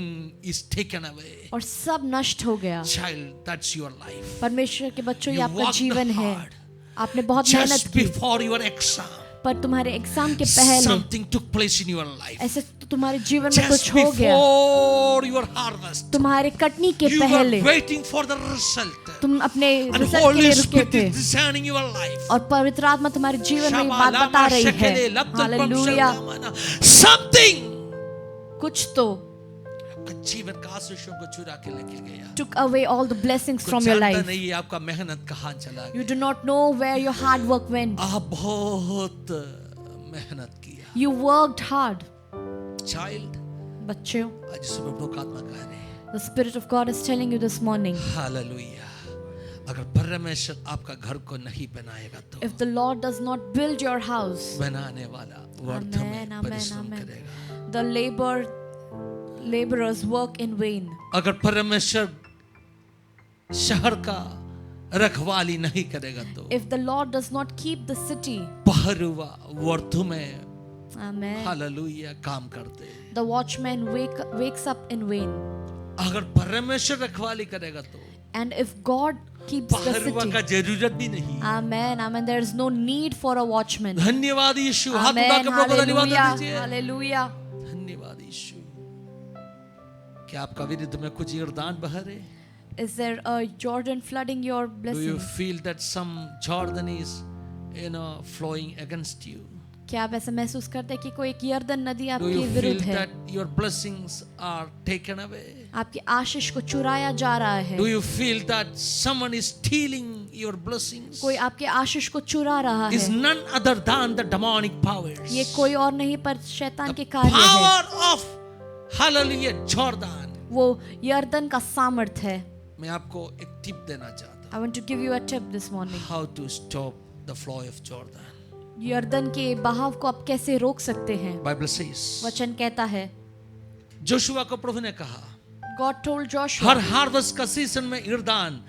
is taken away. और सब नष्ट हो गया। Child, that's your life. परमेश्वर के बच्चों, ये You आपका worked जीवन है। hard. आपने बहुत मेहनत Just की। before your exam, पर तुम्हारे एग्जाम के पहले something took place in your life. ऐसे तो तुम्हारे जीवन में Just कुछ हो गया। before your harvest, तुम्हारे कटनी के you पहले were waiting for the result. तुम अपने And रिजल्ट के Holy लिए रुके Spirit थे is designing your life. और पवित्र आत्मा तुम्हारे जीवन में ये बात बता रही है। हालेलुया। Something कुछ तो आपका जीवन का आशीषों को चुरा के लेके गया। took away all the blessings कुछ from your जानता life. नहीं है आपका मेहनत कहाँ चला You गया। do not know where your hard work went. आप बहुत मेहनत किया। You worked hard. Child, बच्चों, आज सुबह प्रभु आत्मा कह रहे हैं। the Spirit of God is telling you this morning, hallelujah. अगर परमेश्वर आपका घर को नहीं बनाएगा तो if the Lord does not build your house, बनाने वाला व्यर्थ में Amen, amen, परिश्रम amen. करेगा। the laborers work in vain. अगर परमेश्वर शहर का रखवाली नहीं करेगा तो If the Lord does not keep the city, पहरुआ व्यर्थ में amen, हालेलुया काम करते हैं। the watchman wakes up in vain. अगर परमेश्वर रखवाली करेगा तो And if God keeps the पहरुआ city, का जरूरत भी नहीं। amen, amen, there is no need for a watchman. धन्यवाद यीशु। हाथ उठा Amen, के प्रभु को धन्यवाद hallelujah, दीजिए। hallelujah. धन्यवाद यीशु। क्या आपका विरुद्ध में कुछ यर्दान बह रहे? Is there a Jordan flooding your Do you blessings? feel that some Jordan is flowing against you? क्या आप ऐसा महसूस करते हैं कि कोई एक यर्दन नदी Do आपके you feel विरुद्ध है? that your blessings are taken away? आपकी आशीष को चुराया जा रहा है। Do you feel that someone is stealing your blessings? कोई आपके आशीष को चुरा रहा Is है। none other than the demonic powers. ये कोई और नहीं पर शैतान के कार्य है। Power of Hallelujah Jordan. वो यर्दन का सामर्थ है। मैं आपको एक टिप देना चाहता I want to give you a tip this morning. हूँ। How to stop the flow of Jordan. यर्दन के बहाव को आप कैसे रोक सकते हैं? Bible says. वचन कहता है, जोशुआ को प्रभु ने कहा, God told Joshua हर हार्वेस्ट का सीजन में यर्दन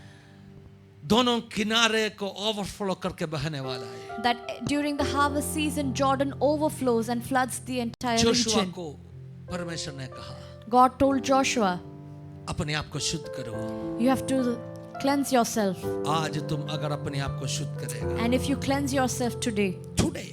दोनों किनारे को ओवरफ्लो करके बहने वाला है। that during the harvest season Jordan overflows and floods the entire Joshua region. को परमेश्वर ने कहा, God told Joshua, अपने आप को शुद्ध करो। you have to cleanse yourself. आज तुम अगर अपने आप को शुद्ध करेगा, And if you cleanse yourself today, today,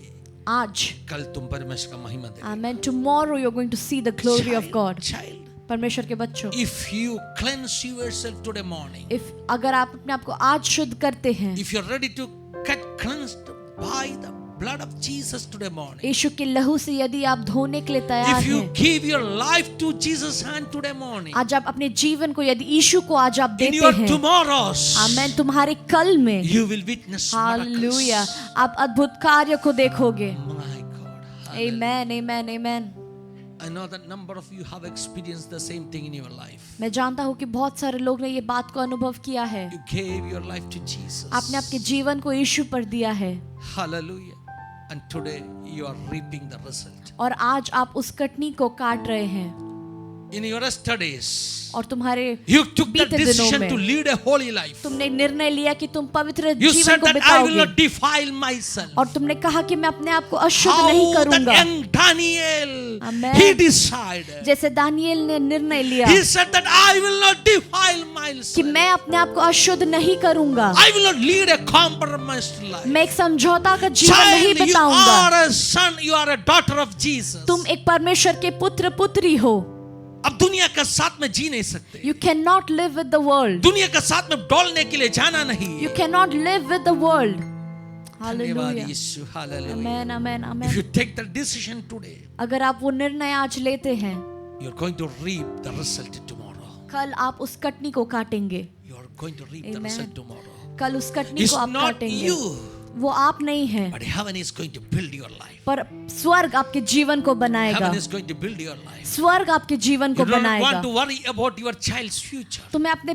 आज, कल तुम परमेश्वर का महिमा देगा। amen, tomorrow you're going to see the glory of God. Child, परमेश्वर के बच्चों, if you cleanse yourself today morning, अगर आप अपने आप को आज शुद्ध करते हैं, if you're ready to get cleansed by the blood of Jesus today morning, यीशु के लहू से यदि आप धोने के लिए तैयार if you हैं, give your life to Jesus' hand today morning, आज आप अपने जीवन को यदि यीशु को आज आप in देते your हैं, tomorrows, आमेन, तुम्हारे कल में, you will witness hallelujah, miracles. आप अद्भुत कार्य को देखोगे। My God, hallelujah. Amen, amen, amen. I know that number of you have experienced the same thing in your life. मैं जानता हूँ कि बहुत सारे लोग ने ये बात को अनुभव किया है। You gave your life to Jesus. आपने आपके जीवन को यीशु पर दिया है Hallelujah. And today you are reaping the result. और आज आप उस कटनी को काट रहे हैं In your studies, और तुम्हारे you took the बीते दिनों decision में to lead a holy life. तुमने निर्णय लिया कि तुम पवित्र You जीवन said को that I will बिताओगे not defile myself. और तुमने कहा कि मैं अपने आप को अशुद्ध नहीं How that करूंगा। young Daniel, Amen. he decided. जैसे दानियेल ने निर्णय लिया He said that I will not defile कि myself. मैं अपने आप को अशुद्ध नहीं करूंगा, I will not lead a compromised life. मैं एक समझौता का जीवन नहीं Child, you बिताऊंगा। are a son, you are a daughter of Jesus. तुम एक परमेश्वर के पुत्र पुत्री हो। अब दुनिया के साथ में जी नहीं सकते। You cannot live with the world. दुनिया के साथ में डोलने के लिए जाना नहीं। You cannot live with the world. धन्यवाद Hallelujah. यीशु, hallelujah. Amen, amen, If you amen. take the decision today, अगर आप वो निर्णय आज लेते हैं, you are going to reap the result tomorrow. कल आप उस कटनी को काटेंगे। You are going to reap the Amen. result tomorrow. कल उस कटनी It's को आप not काटेंगे। you, वो आप नहीं हैं, but heaven is going to build your life. पर स्वर्ग आपके जीवन को बनाएगा। Heaven is going to build your life. स्वर्ग आपके जीवन You को do not बनाएगा। want to worry about your child's future. तुम्हें अपने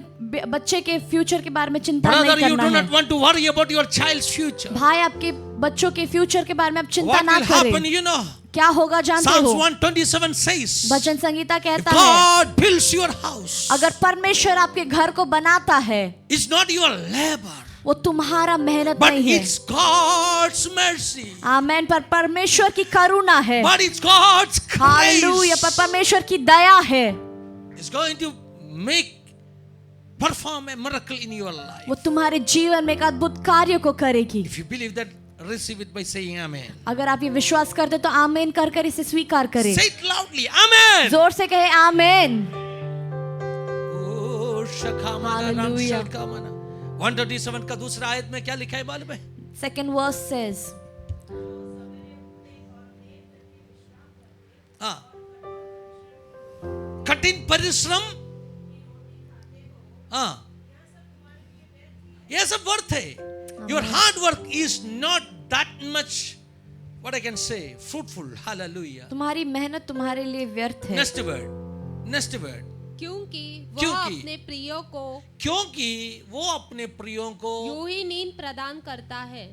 बच्चे के फ्यूचर के बारे में चिंता Brother, नहीं you करना do है। not want to worry about your child's future. भाई, आपके बच्चों के फ्यूचर के बारे में आप चिंता What ना will happen, करें। you know? क्या होगा जानते Psalms हो? 127 says, भजन संगीता if कहता है, God builds your house, अगर परमेश्वर आपके घर को बनाता है, it's not your labor, वो तुम्हारा मेहनत but नहीं है। it's God's mercy. आमेन, पर परमेश्वर की करुणा है। But it's God's हालेलुया, पर grace. परमेश्वर की दया है। It's going to perform a miracle in your life. वो तुम्हारे जीवन में एक अद्भुत कार्य को करेगी। If you believe that receive it by saying amen. अगर आप ये विश्वास करते तो आमीन कर कर इसे स्वीकार करें. Say it loudly, amen. जोर से कहे आमीन. Oh, shakamana, ram Hallelujah. shakamana. 137 का दूसरा आयत में क्या लिखा है मालूम है? Second verse says, हाँ, कठिन परिश्रम, हाँ, ये सब वर्थ है. Your hard work is not that much, what I can say, fruitful. Hallelujah. तुम्हारी मेहनत तुम्हारे लिए व्यर्थ है. Next word, next word. क्योंकि वह क्योंकि- अपने प्रियों को क्योंकि वो अपने प्रियों को यूं ही नींद प्रदान करता है.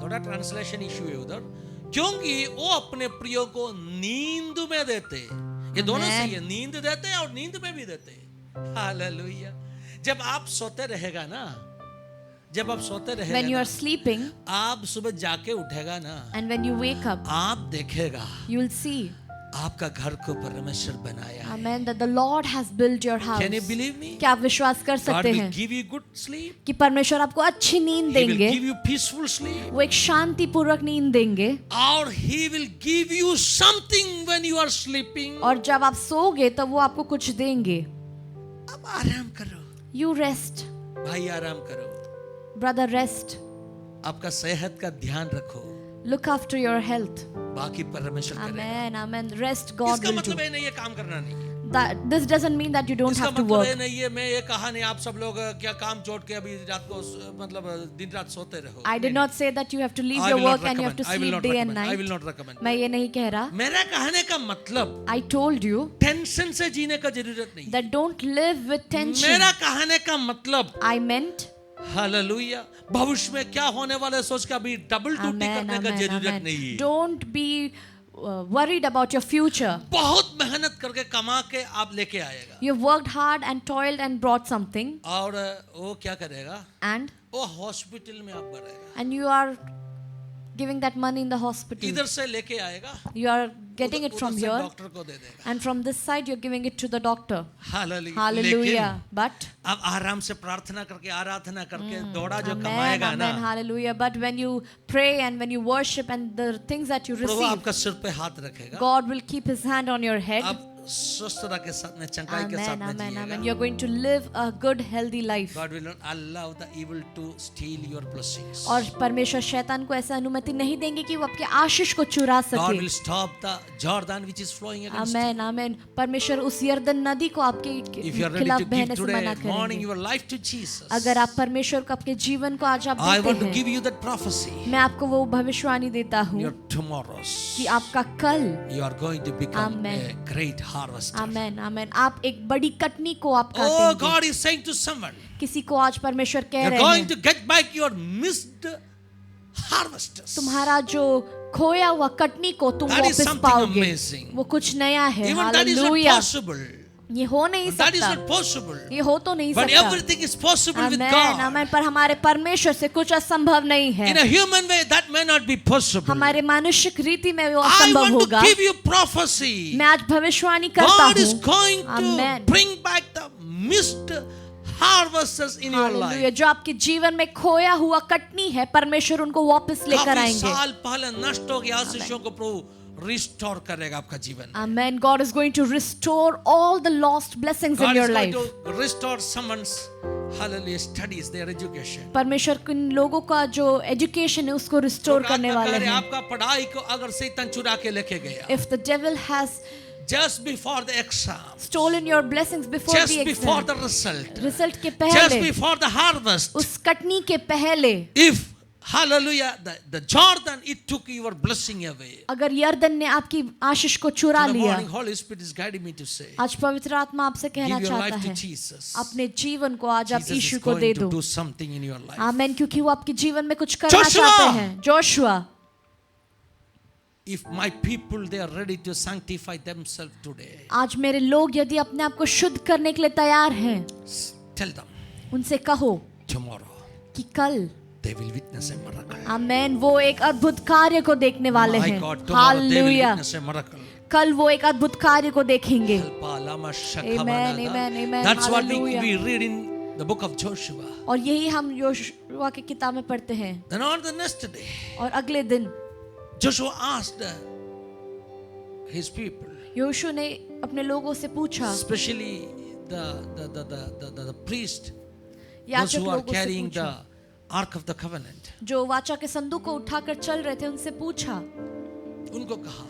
थोड़ा ट्रांसलेशन इशू है उधर. क्योंकि वो अपने प्रियों को नींद में देते. ये दोनों Amen. सही है, नींद देते हैं और नींद में भी देते हैं. हालेलुया. जब आप सोते रहेगा ना, जब आप सोते रहेगा When you ना, are sleeping आप सुबह जाके उठेगा ना, and when you wake up, आप देखेगा you will see, आपका घर को परमेश्वर बनाया है. amen, that the Lord has built your house. Can you believe me? क्या आप विश्वास कर God सकते will हैं give you good sleep. कि परमेश्वर आपको अच्छी नींद He will देंगे, give you peaceful sleep. वो एक शांतिपूर्वक नींद देंगे, और he will give you something when you are sleeping. और जब आप सोओगे तब वो आपको कुछ देंगे. अब आराम करो You rest, भाई, आराम करो. brother, rest. आपका सेहत का ध्यान रखो, Look after your health. बाकी परमेश्वर करेगा. Amen, amen. Rest, God इसका will मतलब do. है नहीं ये काम करना नहीं है. This doesn't mean that you don't इसका have to मतलब है work. नहीं ये मैं ये कहा नहीं आप सब लोग क्या काम छोड़ के अभी रात को मतलब दिन रात सोते रहो. I did not say that you have to leave I your will not work and you have to recommend. I will sleep not day and recommend. I will night. not recommend. मैं ये नहीं कह रहा. मेरा कहने का मतलब I told you tension से जीने का जरूरत नहीं. that don't live with tension. मेरा कहने का मतलब I meant, हालेलुया, भविष्य में क्या होने वाला है सोच के अभी डबल ड्यूटी amen, करने का amen, जरूरत amen. नहीं है. Don't be worried about your future. बहुत मेहनत करके कमा के आप लेके आएगा You've worked hard and toiled and brought something, और वो क्या करेगा, and वो हॉस्पिटल में आप भरेगा. you are giving that money in the hospital. इधर से लेके आएगा, You are getting it from उधर से here, डॉक्टर को दे देगा. and from this side you're giving it to the doctor. Hallelujah. Hallelujah. But अब आराम से प्रार्थना करके आराधना करके दौड़ा जो amen, कमाएगा ना, amen, hallelujah. But when you pray and when you worship and the things that you Prabhu receive, आपका सिर पे हाथ रखेगा. God will keep His hand on your head. आप स्वस्थता के साथ में, चंगाई के Amen, साथ में amen, amen. जिएगा. You're going to live a good, healthy life. God will not allow the evil to steal your blessings. और परमेश्वर शैतान को ऐसा अनुमति नहीं देंगे कि वो आपके आशीष को चुरा God सके. will stop the Jordan which is flowing against you. आमेन, आमेन. परमेश्वर उस यरदन नदी को आपके If you are ready खिलाफ to give बहने से मना today morning करेंगे. your life to Jesus, अगर आप परमेश्वर को आपके जीवन को आज आप I want देते to give हैं, you that prophecy. मैं आपको वो भविष्यवाणी देता हूँ Your tomorrows, कि आपका कल, you are going to become Amen. a great harvester. आमेन, आमेन, आप एक बड़ी कटनी को आप Oh, काटेंगे. God is saying to someone, किसी को आज परमेश्वर कह you're रहे going हैं, to get back your missed harvesters. तुम्हारा जो खोया हुआ कटनी को तुम That is वापस something पाओगे. amazing. वो कुछ नया है. Even that is not hallelujah. possible. ये हो नहीं That is सकता. not possible. ये हो तो नहीं But सकता. everything is possible with amen, God. आमेन. पर हमारे परमेश्वर से कुछ असंभव नहीं है. In a human way, that may not be possible. हमारे मानुषिक रीति में वो I असंभव want to होगा. give you prophecy. मैं आज भविष्यवाणी करता God is हूँ. going to Amen. bring back the missed harvesters in your hallelujah. life. जो आपके जीवन में खोया हुआ कटनी है, परमेश्वर उनको वापस लेकर काफी आएंगे. साल पहले नष्ट हो गया आशीषों को प्रभु रिस्टोर करेगा आपका जीवन. Amen. God is going to restore all the lost blessings in God your is going life. to restore someone's hallelujah studies, their education. परमेश्वर किन लोगों का जो एजुकेशन है उसको रिस्टोर करने वाले हैं. आपका पढ़ाई को अगर शैतान चुरा के लेके गया, If the devil has just before the exam, stolen your blessings before just the before exam, the result, result के just पहले, before the harvest, उस कटनी के पहले, if hallelujah the Jordan it took your blessing away. अगर यरदन ने आपकी आशीष को चुरा In the लिया, morning, Holy Spirit is guiding me to say, आज पवित्र आत्मा आपसे कहना give your चाहता life to है, Jesus. अपने जीवन को आज आप Jesus यीशु is को दे going दो. to do something in your life. आमेन. क्योंकि वो आपके जीवन में कुछ करना Joshua! चाहते हैं. Joshua, If my people they are ready to sanctify themselves today, आज मेरे लोग यदि अपने आप को शुद्ध करने के लिए तैयार हैं, tell them उनसे कहो tomorrow कि कल, they will witness a miracle. आमेन, वो एक अद्भुत कार्य को देखने वाले My हैं. God, tomorrow they will hallelujah. witness a miracle. कल वो एक अद्भुत कार्य को देखेंगे. Amen, Amen, amen, amen. That's what Hallelujah. we read in the book of Joshua. और यही हम योशुआ की किताब में पढ़ते हैं। Then on the next day, और अगले दिन Joshua asked his people, योशु ने अपने लोगों से पूछा, especially the priest, those याजक who are लोगों से carrying पूछा, the Ark of the Covenant. जो वाचा के संदूक को उठाकर चल रहे थे, उनसे पूछा। उनको कहा,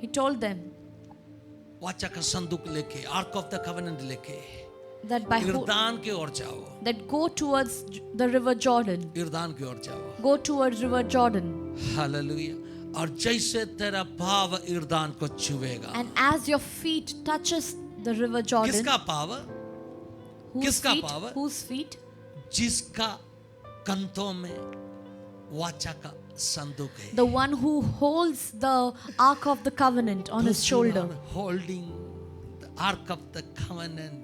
He told them वाचा का संदूक लेके, Ark of the Covenant लेके that by यर्दान के ओर जाओ, that go towards the river Jordan, यर्दान की ओर जाओ। go towards river Jordan, hallelujah. और जैसे तेरा पाव यर्दान को छुएगा, and as your feet touches the river Jordan, किसका पाव? whose किसका feet? पाव? Whose feet? जिसका कंधों में वाचा का संदूक है। The one who holds the Ark of the Covenant on his Those who shoulder. are holding the Ark of the Covenant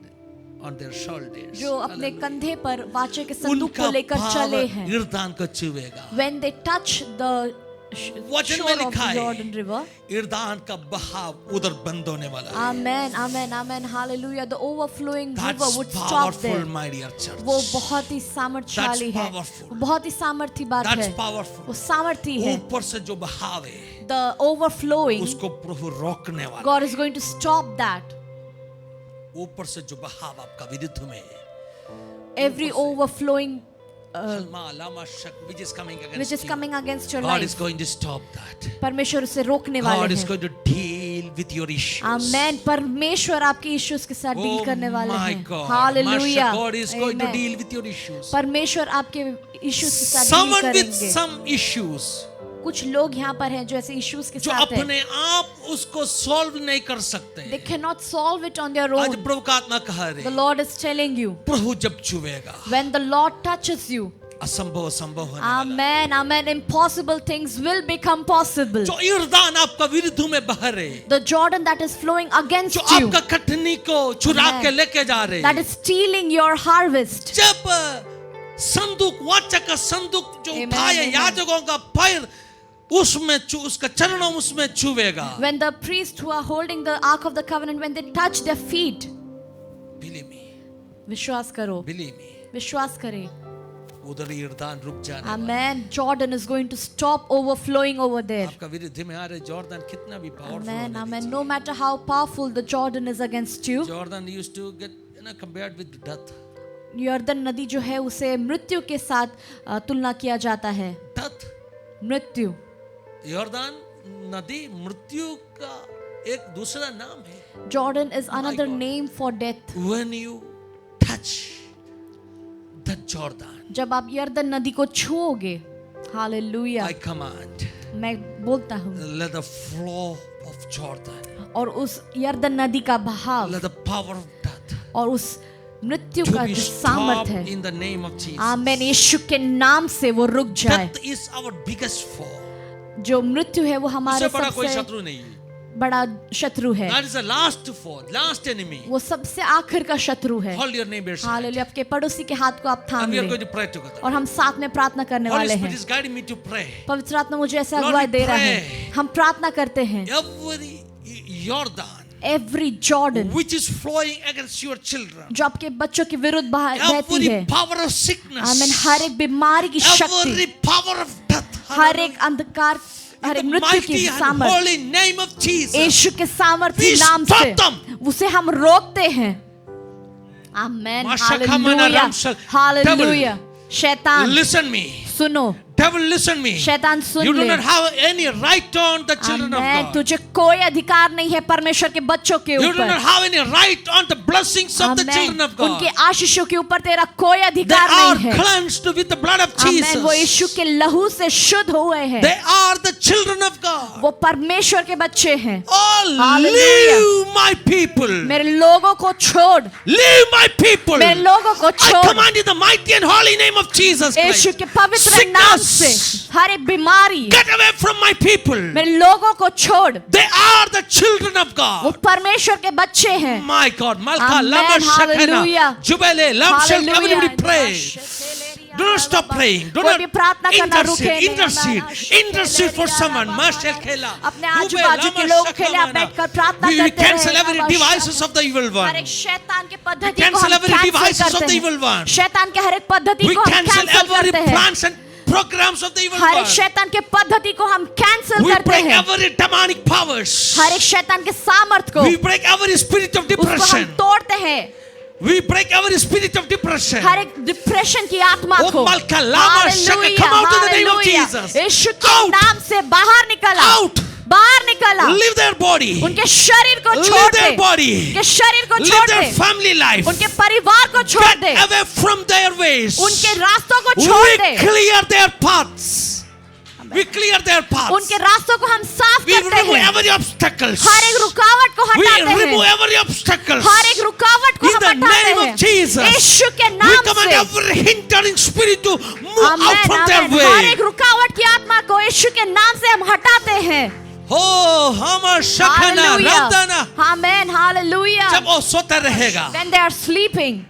on their shoulders. जो अपने Hallelujah. कंधे पर वाचे के संदूक उनका को लेकर पाव चले हैं। यर्दान को छुएगा। When they touch the वचन shore में of लिखा the है, Jordan River. यर्दान का बहाव उधर बंद होने वाला है। Amen, amen, amen, hallelujah. The overflowing river That's would stop there. powerful, my dear church. वो बहुत ही सामर्थ्यशाली That's है, powerful. वो बहुत ही सामर्थी बात That's है, powerful. वो सामर्थी है। ऊपर से जो बहाव है, The overflowing, उसको प्रभु रोकने वाला। God is going to stop that. ऊपर से जो बहाव आपका विरुद्ध में है, Every overflowing which is coming which against is you, coming against your God is life, going to stop that. परमेश्वर उसे रोकने God वाले is हैं। going to deal with your issues. आमेन, परमेश्वर आपके इश्यूज के साथ डील Oh करने वाले my हैं। God, hallelujah, Masha, God is going to Amen. deal with your issues. परमेश्वर आपके इश्यूज के साथ डील Someone with करेंगे। some issues, कुछ लोग यहाँ पर हैं जो ऐसे इश्यूज के जो साथ हैं। अपने आप उसको सॉल्व नहीं कर सकते। They cannot solve it on their आज own. प्रभु का आत्मा कह The रहे, Lord is telling you, प्रभु जब छुएगा, when the Lord touches you, असंभव संभव होने वाला। amen, amen, impossible things will become possible. जो यर्दान आपका विरुद्ध में बह रहे, The Jordan that is flowing against जो you, आपका कठिनी को चुरा Amen. के लेके जा रहे, that is stealing your harvest. जब संदूक वाचा का संदूक जो Amen, उठाए amen. याजकों का पैर उसमें उसका चरणों उसमें छुएगा। When the priests who are holding the Ark of the Covenant, when they touch their feet, Believe me, विश्वास करो, believe me, विश्वास करें, उधर यर्दान रुक जाने वाला। amen, Jordan is going to stop overflowing over there. आपका विरुद्ध में आ रहे जॉर्डन कितना भी पावरफुल Amen, होने amen. No matter how powerful the Jordan is against you, Jordan used to get compared with death. यर्दन नदी जो है उसे मृत्यु के साथ तुलना किया जाता है। Death, मृत्यु, यर्दान नदी मृत्यु का एक दूसरा नाम है। Jordan is another God. name for death. When you touch the Jordan, जब आप यर्दन नदी को छुओगे, हालेलुया, I command, मैं बोलता हूँ, let the flow of Jordan, और उस यर्दन नदी का बहाव let the power of death और उस मृत्यु to का be जो stopped सामर्थ है, in the name of Jesus. आमेन, यीशु के नाम से वो रुक जाए। Death is our biggest foe. जो मृत्यु है वो हमारे उससे बड़ा कोई सबसे शत्रु नहीं है। बड़ा शत्रु है, That is the last foe, last enemy. वो सबसे आखिर का शत्रु है। Hold your neighbor's hand. Hallelujah, आपके पड़ोसी के हाथ को आप थाम And we are लें going to pray together. और हम साथ में प्रार्थना करने Holy वाले Spirit हैं। is guiding me to pray. पवित्र आत्मा मुझे ऐसा Lord, अगुवाई we दे रहा है। pray. हम प्रार्थना करते हैं। Every Jordan Every Jordan which is flowing against your children, जो आपके बच्चों के विरुद्ध बहती every है, power of sickness, आमीन, हर एक बीमारी की every शक्ति, power of death, हर एक अंधकार, हर एक in the मृत्यु की mighty and सामर्थ, holy name of Jesus, यीशु के सामर्थी we नाम stop से them. उसे हम रोकते हैं। आमेन, Masha Kamana hallelujah, Ramshal. Hallelujah. शैतान listen me. सुनो, Devil, listen me. शैतान सुन You do ले। not have any right on the children of amen, God. तुझे कोई अधिकार नहीं है परमेश्वर के बच्चों के You do ऊपर। not have any right on the blessings of the amen, children of God. उनके आशीषों के ऊपर तेरा कोई They अधिकार are नहीं है। cleansed with the blood of आमेन, वो Jesus. यीशु के लहू से शुद्ध हुए हैं। They are the children of God. वो परमेश्वर के बच्चे हैं। Oh, Hallelujah. leave my people. मेरे लोगों को छोड़, Leave my people. मेरे लोगों को I छोड़, command in the mighty and holy name of Jesus Yeshu Christ. के पवित्र नाम से Sickness, हर एक बीमारी get away from my people. मेरे लोगों को छोड़। They are the children of वो God. परमेश्वर के बच्चे हैं। My God, Malka, Amen. Lama, Hallelujah. Shekana, Jubele, Lamshel, Hallelujah. everybody pray. Do not stop praying. Do कोई not भी प्रार्थना करना रुके नहीं। intercede for someone. Marshal Khela. अपने आजू बाजू के लोग के लिए आप बैठकर प्रार्थना We करते cancel रहें। every devices of the evil her one. एक शैतान के पद्धति We को cancel हम every devices कैंसिल of करते the evil हैं। one. शैतान के हर एक पद्धति We को हम cancel कैंसिल every करते हैं। plans and programs of the evil हर एक one. शैतान के पद्धति को हम कैंसिल We करते break हैं। every demonic powers. हर एक शैतान के सामर्थ को We break every spirit of उसको हम depression. तोड़ते हैं। We break every spirit of depression. हर एक डिप्रेशन की आत्मा Oh, को Malka, Lama, Shaka, come out in the name of hallelujah, Jesus. यीशु के Out. नाम से बाहर निकला, Out. बाहर निकला। Leave their body. उनके शरीर को Leave छोड़ दे, their body. उनके शरीर को Leave छोड़ their दे, family life. उनके परिवार को छोड़ दे, Get away from their ways. उनके रास्तों को छोड़ We they. clear their paths. We clear their paths. उनके रास्तों को हम साफ We करते remove हैं। every obstacles. हर एक रुकावट को We हटाते remove हैं। every obstacles. हर एक रुकावट को In हम the हटाते name हैं। of Jesus. यीशु के We नाम command से। every hindering spirit to move out amen, from their amen. Her way. एक रुकावट की आत्मा को यीशु के नाम से हम हटाते हैं। Oh, Hamar Shakana, hallelujah, Ramdana. आमेन, हालेलुया। जब वो सोता रहेगा, When they are sleeping,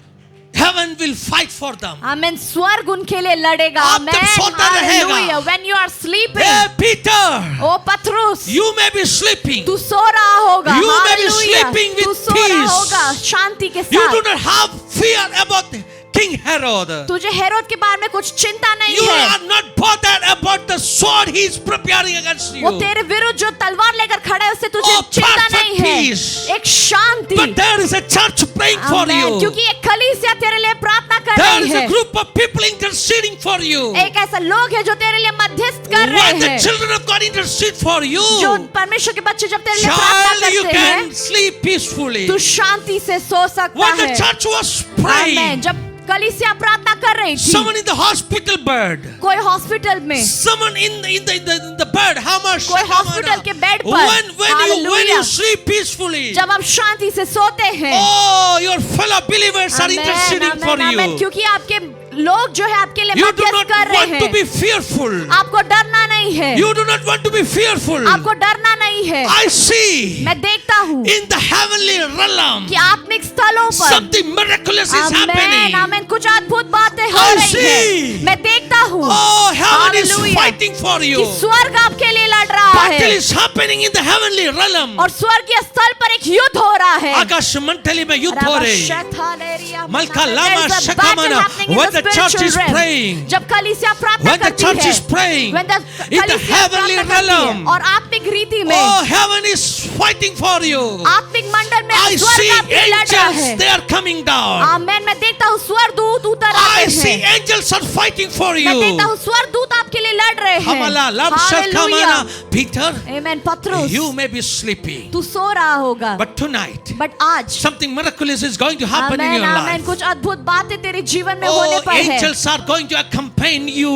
heaven will fight for them. आमेन, स्वर्ग उनके लिए लड़ेगा। आप आमेन, जब सोता रहेगा। Hallelujah. When you are sleeping, Hey Peter, O Patrus, you may be sleeping. तू सो रहा होगा। You may be hallelujah. sleeping with तू सो रहा peace. होगा शांति के You do साथ। not have fear about King Herod. तुझे हेरोद के बारे में कुछ चिंता नहीं You है। are not bothered about the sword he is preparing against वो you. तेरे विरुद्ध जो तलवार लेकर खड़ा है उससे तुझे Oh, चिंता perfect नहीं है। peace. एक शांति। But there is a church praying for amen, you. क्योंकि एक कलीसिया तेरे लिए प्रार्थना कर There रही is है। a group of people interceding for you. एक ऐसा लोग है जो तेरे लिए मध्यस्थ कर रहे When the हैं। children of God intercede for you, जो परमेश्वर के बच्चे जब तेरे लिए प्रार्थना child, you करते हैं, can sleep peacefully. तू शांति से सो सकता When the है। church was amen. praying, जब कलीसिया प्रार्थना कर रही थी, someone in the hospital bed, कोई हॉस्पिटल में, someone in the bed, how much? कोई हॉस्पिटल के बेड पर, When you hallelujah. sleep peacefully, जब आप शांति से सोते हैं, oh, your fellow believers are amen, interceding for amen, amen, you. क्योंकि आपके लोग जो है आपके लिए You do मध्यस्थ not कर रहे want to be हैं। fearful. आपको डरना नहीं है। You do not want to be fearful. आपको डरना नहीं है। I see मैं देखता हूँ in the heavenly realm कि आत्मिक स्थलों पर something miraculous is amen, happening. आमेन, कुछ अद्भुत बातें हो I रही see. हैं। मैं देखता हूँ Oh, heaven is hallelujah, fighting for you. कि स्वर्ग आपके लिए लड़ रहा Battle है is happening in the heavenly realm. और स्वर्गीय स्थल पर एक युद्ध हो रहा है। आकाश मंडली में युद्ध हो रहे हैं. Malka There's Lama a battle Shakamana. happening in When the the church spiritual is realm. praying, जब कलीसिया प्रार्थना when the करती church है, is praying when the in the कलीसिया heavenly प्रार्थना करती है, realm, और आत्मिक रीति में, oh, heaven is fighting for you. आत्मिक मंडल में I स्वर्ग see आपके लिए लड़ रहा है। angels, they are coming down. आमेन, मैं देखता हूँ स्वर्गदूत उतर I आते see हैं। angels are fighting for मैं देखता you. हूँ स्वर्गदूत आपके लिए लड़ रहे हैं। Hamala Lam hallelujah. Shakamana. Peter, amen, Patrus, you may be sleeping, तू सो रहा होगा, but tonight बट आज something miraculous is going to happen in amen, your amen, life. कुछ अद्भुत बातें तेरे जीवन में होने Oh, पर है। angels are going to accompany you.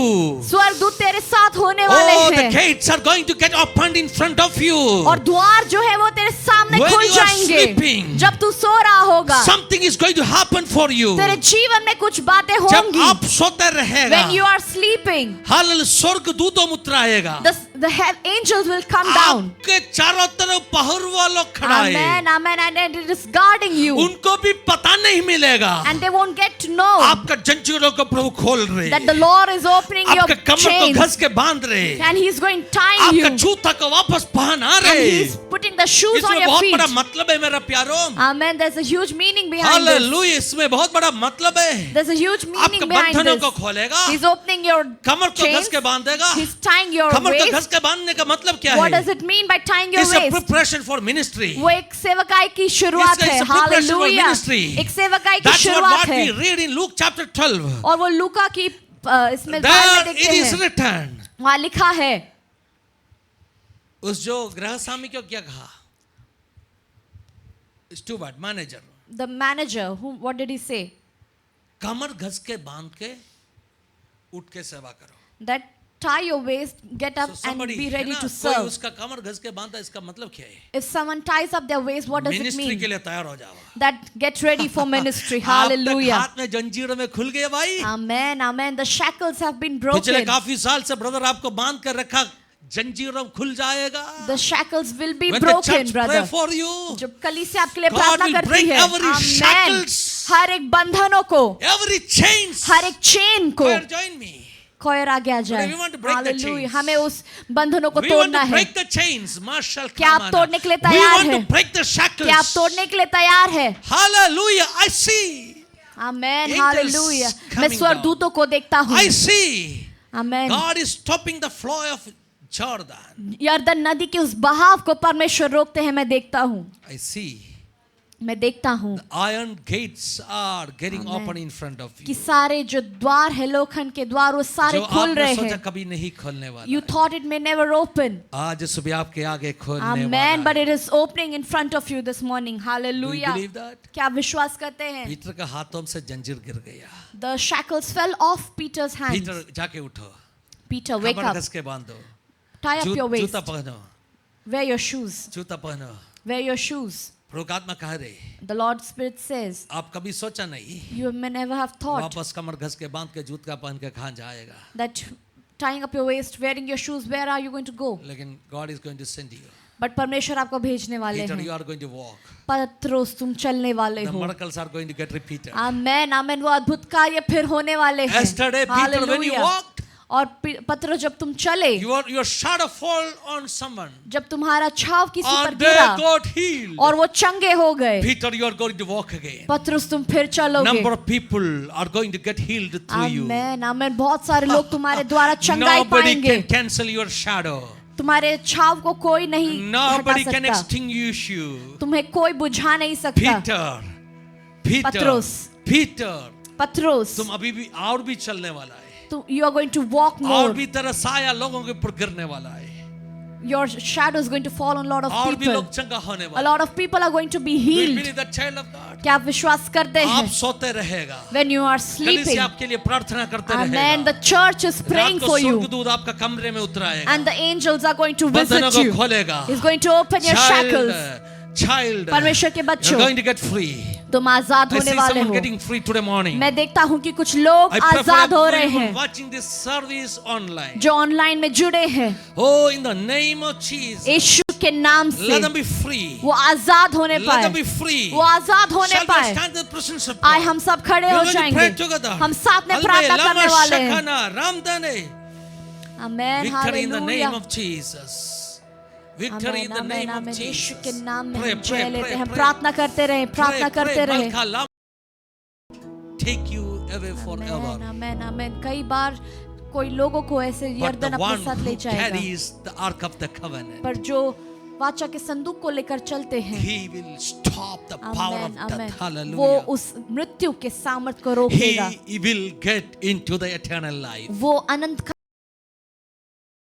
स्वर्गदूत तेरे साथ होने वाले Oh, the हैं gates are going to get opened in front of you. और द्वार जो है वो तेरे सामने When खुल you are जाएंगे। sleeping, जब तू सो रहा होगा, Something is going to happen for you. तेरे जीवन में कुछ बातें जब होंगी। आप सोते रहेगा, When you are sleeping, हाल स्वर्ग दूतों उतराएगा. the angels will come down. आपके चारों तरफ पहरुआ लोग खड़ा है. Amen, amen, and it is guarding you, उनको भी पता नहीं मिलेगा. and they won't get to know आपका जंजीरों को प्रभु खोल रहे. that the Lord is opening your आपके कमर को chains, घस के बांध रहे. and He's going tying आपका you, जूता को वापस पहना and रहे. He's putting the shoes on इसमें your बहुत feet. बड़ा मतलब है मेरा प्यारो. Amen. There's a huge meaning behind this. Hallelujah, इसमें बहुत बड़ा मतलब है. There's a huge meaning आपके behind बंधनों this. को खोलेगा. He's opening your कमर को घस chains. के बांधेगा. He's tying your कमर को घस waist. के बांधने का मतलब क्या What है? does it mean by tying your It's a waist? preparation for ministry. वो एक सेवकाई की शुरुआत It's है। a preparation for hallelujah. ministry. एक सेवकाई की That's शुरुआत what है। we read in Luke chapter 12. और वो लूका की इसमें There बाइबल में it देखते is हैं, written. वहाँ लिखा है, उस जो गृहस्वामी को क्या कहा? Steward, manager. the manager, what did he say? कमर घस के बांध के उठ के सेवा करो. That tie your waist, get up So and somebody, be है ready ना, to कोई serve. उसका कमर घस के बांधा, इसका मतलब क्या है? If someone ties up their waist, what does it ministry के mean? लिए तैयार हो जाओ. That get ready for ministry. आप तक Hallelujah. हाथ में जंजीरों में खुल गए भाई. Amen, amen. The shackles have been पिछले broken. काफी साल से ब्रदर आपको बांध कर रखा जंजीरों खुल जाएगा. The shackles will be When the broken, church pray brother. for you, जब कलीसिया आपके लिए God प्रार्थना will करती break है, every आमेन. shackles. हर एक बंधनों को, every chains. हर एक चेन को, Choir, join me. खोयर आगे आ जाए. we want to break the hallelujah. chains. हमें उस बंधनों को We want तोड़ना to है. break the chains. Marshall, क्या आप तोड़ने के लिए we तैयार want हैं? to break the shackles. क्या आप तोड़ने के लिए तैयार है? Hallelujah. I see. Amen. Angels hallelujah. मैं coming स्वर्गदूतों को देखता हूँ. I see. Amen. God is stopping the flow of Jordan. यरदन नदी के उस बहाव को परमेश्वर रोकते हैं. मैं देखता हूँ. I see. मैं देखता हूँ The iron gates are getting Amen. open in front of कि you. सारे जो द्वार है लोखंड के द्वार वो सारे जो खुल आपने रहे सोचा हैं. कभी नहीं खोलने वाला You है. thought it may never open. आज सुबह आपके आगे खोलने Amen. वाला But है. it is opening in front of you this morning. Do you Hallelujah. believe that? क्या आप विश्वास करते हैं? पीटर का हाथों से जंजीर गिर गया. The shackles fell off Peter's hands. Peter जाके उठो. Peter, wake कमर up. कस के बांधो. Tie up your waist. जूता पहनो. Wear your shoes. जूता पहनो. Wear your shoes. प्रभु आत्मा कह रहे, The Lord Spirit says, आप कभी सोचा नहीं you may never have thought वापस कमर घस के बांध के जूता पहन के कहाँ जाएगा. that tying up your waist, wearing your shoes, where are you going to go? लेकिन God is going to send you. But परमेश्वर आपको भेजने वाले Peter, हैं. you are going to walk. पत्रोस तुम चलने वाले The हो. miracles are going to get repeated. आमेन. आमेन. वो अद्भुत कार्य फिर होने वाले हैं. Yesterday, Peter, when you Hallelujah. walked, और पत्रोस जब तुम चले, your shadow fall on someone, जब तुम्हारा छाव किसी पर and they गिरा got healed. और वो चंगे हो गए, Peter, you are going to walk again. पत्रोस तुम फिर चलोगे. Number of people are going to get healed through you. आमेन. आमेन. बहुत सारे लोग तुम्हारे द्वारा चंगाई Nobody पाएंगे. can cancel your shadow. तुम्हारे छाव को कोई नहीं हटा Nobody can सकता. extinguish you. तुम्हें कोई बुझा नहीं सकता. Peter, पत्रोस. Peter, पत्रोस, तुम अभी भी और भी चलने वाला है. you are going to walk और more. भी तेरा साया लोगों के ऊपर गिरने वाला है. Your shadow is going to fall on a lot of और भी people. लोग चंगा होने A वाले. lot of people are going to be Do you healed. believe that, child of God? क्या आप विश्वास करते आप हैं? सोते रहेगा. When you are कलीसिया sleeping, आपके लिए प्रार्थना करते amen, the रहेगा. church is praying रात को for you, स्वर्गदूत आपका कमरे में उतराएगा. and the angels are going to बंधनों visit को you. खोलेगा. He's going to open your shackles. Child, परमेश्वर के you're बच्चों, going to get free. तुम आजाद I होने see वाले someone हो. getting free today morning. मैं देखता हूँ कि कुछ लोग I pray for आजाद हो रहे everyone हैं watching this service online. जो ऑनलाइन में जुड़े हैं. Oh, in the name of Jesus, यीशु के नाम let से them be free. वो आजाद होने Let them पाए. be free. वो आजाद होने Shall we पाए. stand in the presence of आए God? हम सब खड़े We हो are going to pray जाएंगे. together. हम साथ में Alme प्रार्थना lama करने वाले हैं. shakana ramdane. Amen. Victory in the name hallelujah. of Jesus. Victory in amen. the amen. name of आमेन. यीशु के Jesus. नाम में Pray, हम pray, जय लेते pray, हैं. हम pray. प्रार्थना करते रहे. प्रार्थना Pray, करते pray. रहे. Malka lam- Take you away forever. आमेन. आमेन. आमेन. कई बार कोई लोगों को ऐसे But यर्दन the अपने one साथ ले who जाएगा, carries the ark of the covenant, पर जो वाचा के संदूक को लेकर चलते हैं, he will stop the power amen. of amen. death. वो Hallelujah. उस मृत्यु के सामर्थ को रोकेगा. He will get into the eternal life. वो अनंत का.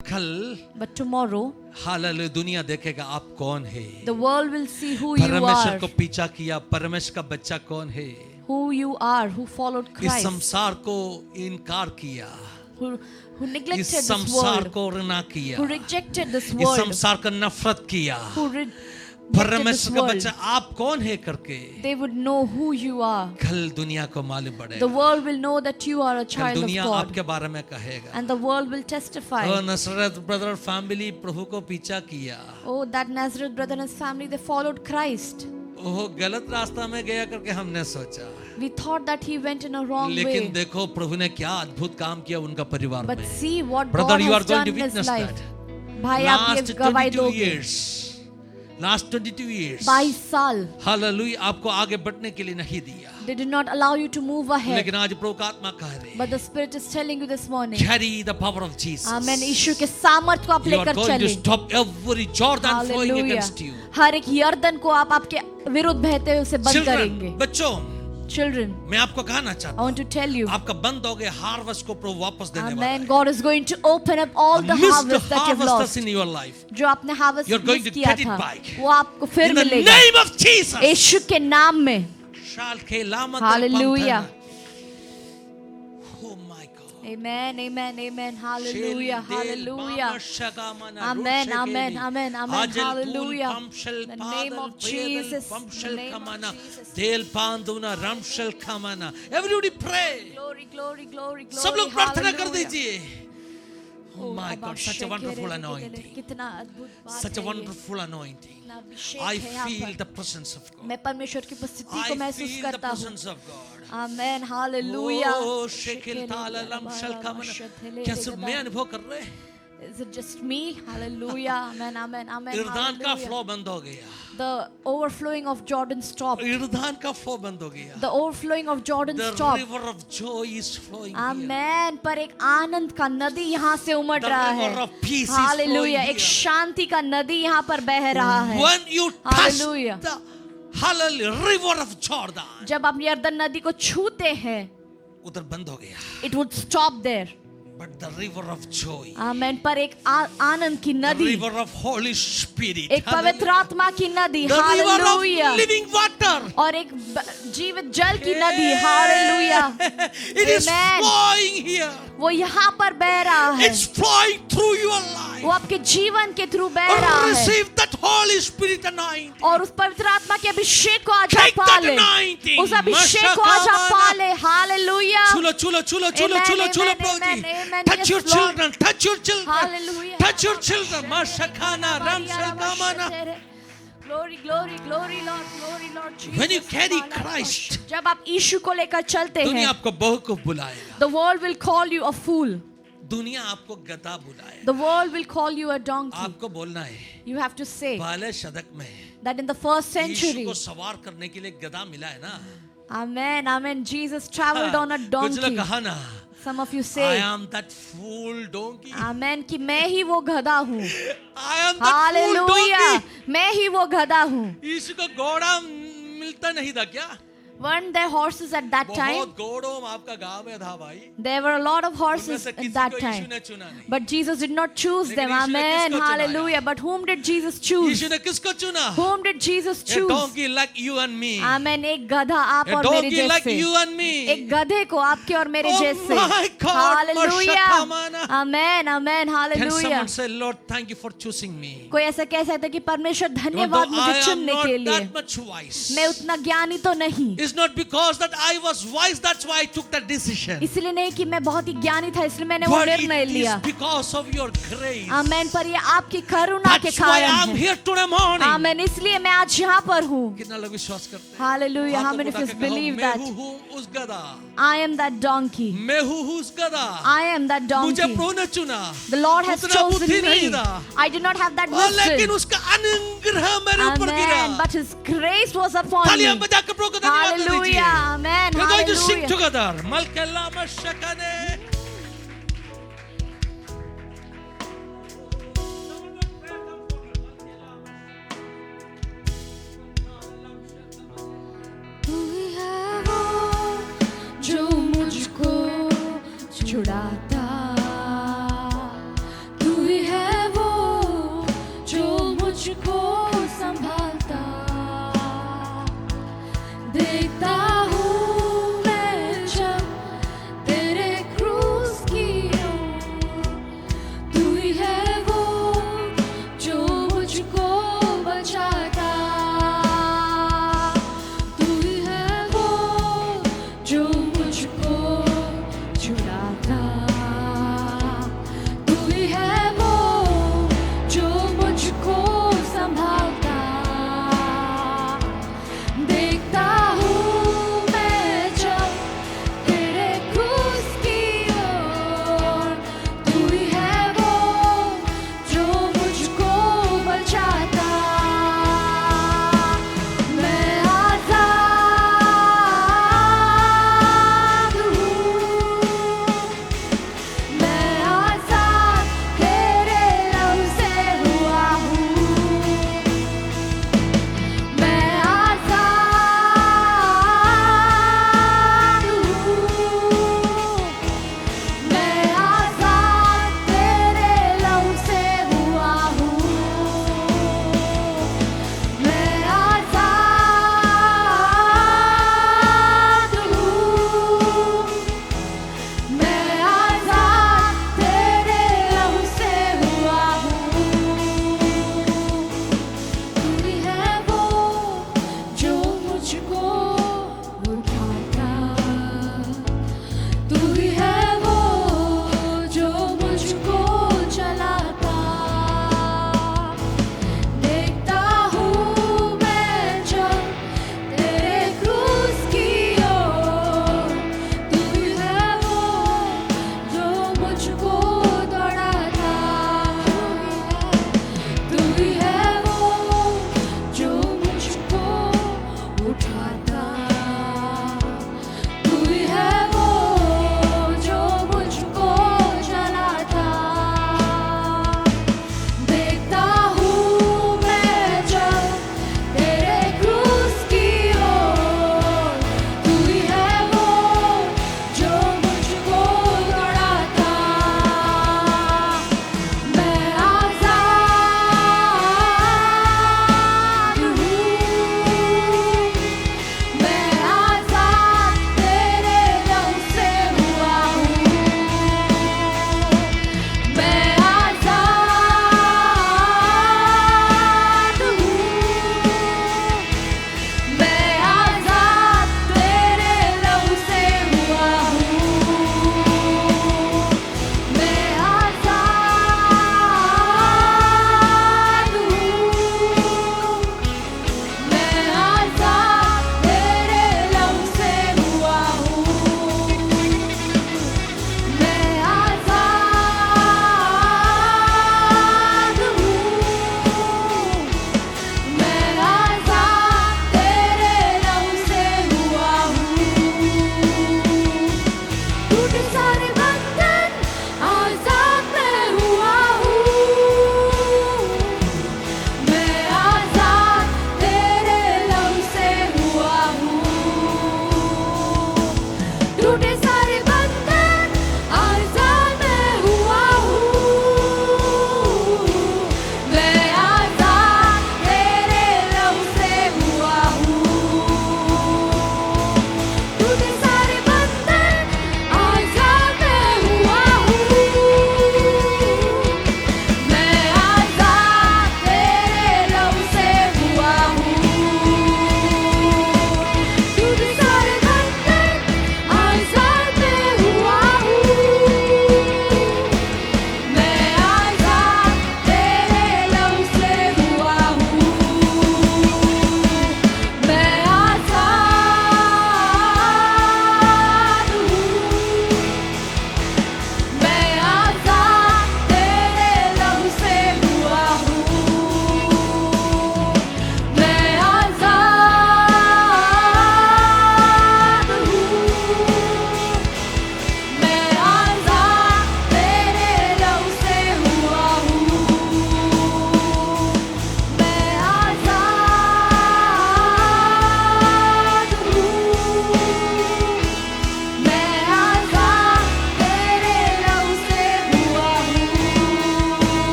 कल But tomorrow हालेलुया दुनिया देखेगा आप कौन है. the world will see who you परमेश्वर are, को पीछा किया, परमेश्वर का बच्चा कौन है. who you are, who followed इस Christ, संसार को इनकार किया, who neglected इस this संसार world, को घृणा किया, who rejected this इस world, संसार का नफरत किया. who rejected this परमेश्वर का world. बच्चा आप कौन है करके They would know who you are. कल दुनिया को मालूम The पड़ेगा. world will know that you are a कल child of दुनिया God, आपके बारे में कहेगा, and the world will testify. ओ नसरत ब्रदर फैमिली प्रभु को पीछा किया, Oh, that Nazareth brother and his family, they followed Christ. ओह गलत रास्ता में गया करके हमने सोचा. We thought that he went in a wrong लेकिन way. देखो प्रभु ने क्या अद्भुत काम किया उनका परिवार But में. see what Brother, God you are has going done to in his witness life. that. भाई आप Last ये गवाही 22 दोगे. years. Last 22 years. 22 साल. हालेलुया आपको आगे बढ़ने के लिए नहीं दिया. They did not allow you to move ahead. लेकिन आज प्रभु का आत्मा कह रहे But the Spirit is telling you this morning. carry the power of Jesus. आमेन. यीशु के सामर्थ को आप You are लेकर going to चलें. stop every Jordan flowing Hallelujah. against you. हर एक यर्दन को आप आपके विरुद्ध बहते हुए उसे बंद Children, करेंगे. बच्चों, Children, मैं आपको कहना I चाहता want to tell you. हूँ आपका बंद हो गए हार्वेस्ट को प्रभु वापस देने वाला Amen. है. God is going to open up all the Missed harvest that you've harvesters lost. in your life. जो आपने harvest You're going miss to किया get it था, back. वो आपको फिर In the मिलेगा. name of Jesus. यीशु के नाम में. Shall ke lama Hallelujah. Oh my God. Amen, amen, amen. Hallelujah, Shel del hallelujah. bama shagamana Amen, roshegeli. amen, amen, amen. Ajel pul Hallelujah. pamshel In the name padal of pedal Jesus. In pamshel the name of kamana Jesus. del panduna ramshel kamana. Everybody pray. Glory, glory, glory, glory. सब लोग प्रार्थना कर Hallelujah. दीजिए. ओ, My अब God, आप such a Sheikh wonderful के anointing. कितना अद्भुत बात Such a है ये। wonderful anointing. कितना अभिषेक I है यहाँ feel पर। the presence of God. मैं परमेश्वर की उपस्थिति को I महसूस feel the करता हूँ। presence of God. Amen, hallelujah. Oh, शेकिल ताला लम शलकमन। क्या सिर्फ मैं अनुभव कर रहे हैं? Is it just me? Hallelujah. Amen, amen, amen. इर्दान का Hallelujah. फ्लो बंद हो गया. The overflowing of Jordan stopped. इर्दान का फ्लो बंद हो गया. The overflowing of Jordan The stopped. river of joy is flowing here. आमेन। पर एक आनंद का नदी यहाँ से उमड़ The रहा river है। of peace is hallelujah. flowing एक here. शांति का नदी यहाँ पर बह रहा है। When you touch Hallelujah. the hallelujah river of Jordan, जब आप यर्दन नदी को छूते हैं, उधर बंद हो गया. it would stop there. But the river of joy, आमेन। पर एक आनंद की the नदी, river of Holy Spirit, एक पवित्र आत्मा की नदी, the river hallelujah, of living water, और एक जीवित जल की नदी, hallelujah, it is Amen. flowing here. वो यहाँ पर बह रहा है। It's flowing through your वो life. आपके जीवन के थ्रू बह रहा है। Receive that Holy Spirit anointing. और उस पवित्र आत्मा के अभिषेक को आज आप Take पा that ले। anointing. उस अभिषेक को आज आप पा ले। Hallelujah. Chulo, chulo, chulo, chulo, Amen, chulo, chulo, amen, Prabhuji. amen, amen. Touch Yes, your Lord. children, touch your children. Hallelujah. Touch your children. Mashakana, Ramshalkamana. Glory, glory, glory, Lord, glory, Lord Jesus. When you carry Christ, जब आप यीशु को लेकर चलते दुनिया हैं, आपको बहुकूफ बुलाएगा. the world will call you a fool. दुनिया आपको गधा बुलाएगा. The world will call you a donkey. आपको बोलना है, You have to say पहले शतक में that in the first Yeshu century, को सवार करने के लिए गधा मिला है ना. amen, amen, Jesus traveled on a कुछ लोग donkey. कहा ना, Some of you I say, am that fool donkey. amen, कि मैं ही वो गधा हूँ। I am that fool hallelujah, donkey. मैं ही वो गधा हूँ। यीशु को घोड़ा मिलता नहीं था क्या? Weren't there horses at that time? बहुत घोड़ों आपका गांव में था भाई. There were a lot of उनमें horses से at किसी that को यीशु time. ने चुना नहीं. But Jesus did not choose लेकिन them. यीशु ने Amen. किसको चुनाया? Hallelujah. But whom did Jesus choose? यीशु ने किसको चुना? Whom did Jesus A choose? donkey like you and me. Amen. एक गधा आप A और मेरे donkey like जैसे। you and me. एक गधे को आपके और मेरे Oh जैसे। my God, Hallelujah. Mashakaman. Amen. Amen. Can Hallelujah. someone say, Lord, thank you for choosing me? कोई ऐसा कह सकता है कि परमेश्वर Even धन्यवाद though मुझे I am चुनने not के लिए। that much wise. मैं उतना ज्ञानी तो नहीं। It's not because that I was wise, that's why I took that decision. इसलिए नहीं कि मैं बहुत ही ज्ञानी था इसलिए मैंने वो But निर्णय it लिया। is because of your grace. आमेन। पर ये आपकी करुणा के That's why कारण I'm है। here today morning. आमेन। इसलिए मैं आज यहाँ पर हूँ। कितना लोग विश्वास करते हैं? Hallelujah. How हाथों many of उठा us के कहो, believe मैं that? हूँ उस गधा. I am that donkey. मैं हूँ उस गधा. I am that मुझे donkey. प्रभु ने चुना. The Lord has उतना बुद्धि chosen नहीं me. था. I did not have that और लेकिन wisdom. उसका अनुग्रह मेरे ऊपर Amen. गिरा. But His grace was upon me. तालियां बजाकर प्रभु को धन्यवाद दीजिए. Hallelujah. Amen. We're going to sing Hallelujah. together. Malkella mashakane. तू ही है वो जो मुझको छुड़ाता, तू ही है वो जो मुझको संभालता, देखता हूँ मैं जब तेरे क्रूस की ओर, तू ही है वो जो मुझको बचाता, तू ही है वो जो मुझको छुड़ाता।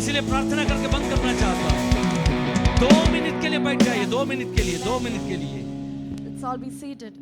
इसीलिए प्रार्थना करके बंद करना चाहता हूं। 2 मिनट के लिए बैठ जाइए, 2 मिनट के लिए, 2 मिनट के लिए। Let's all be seated.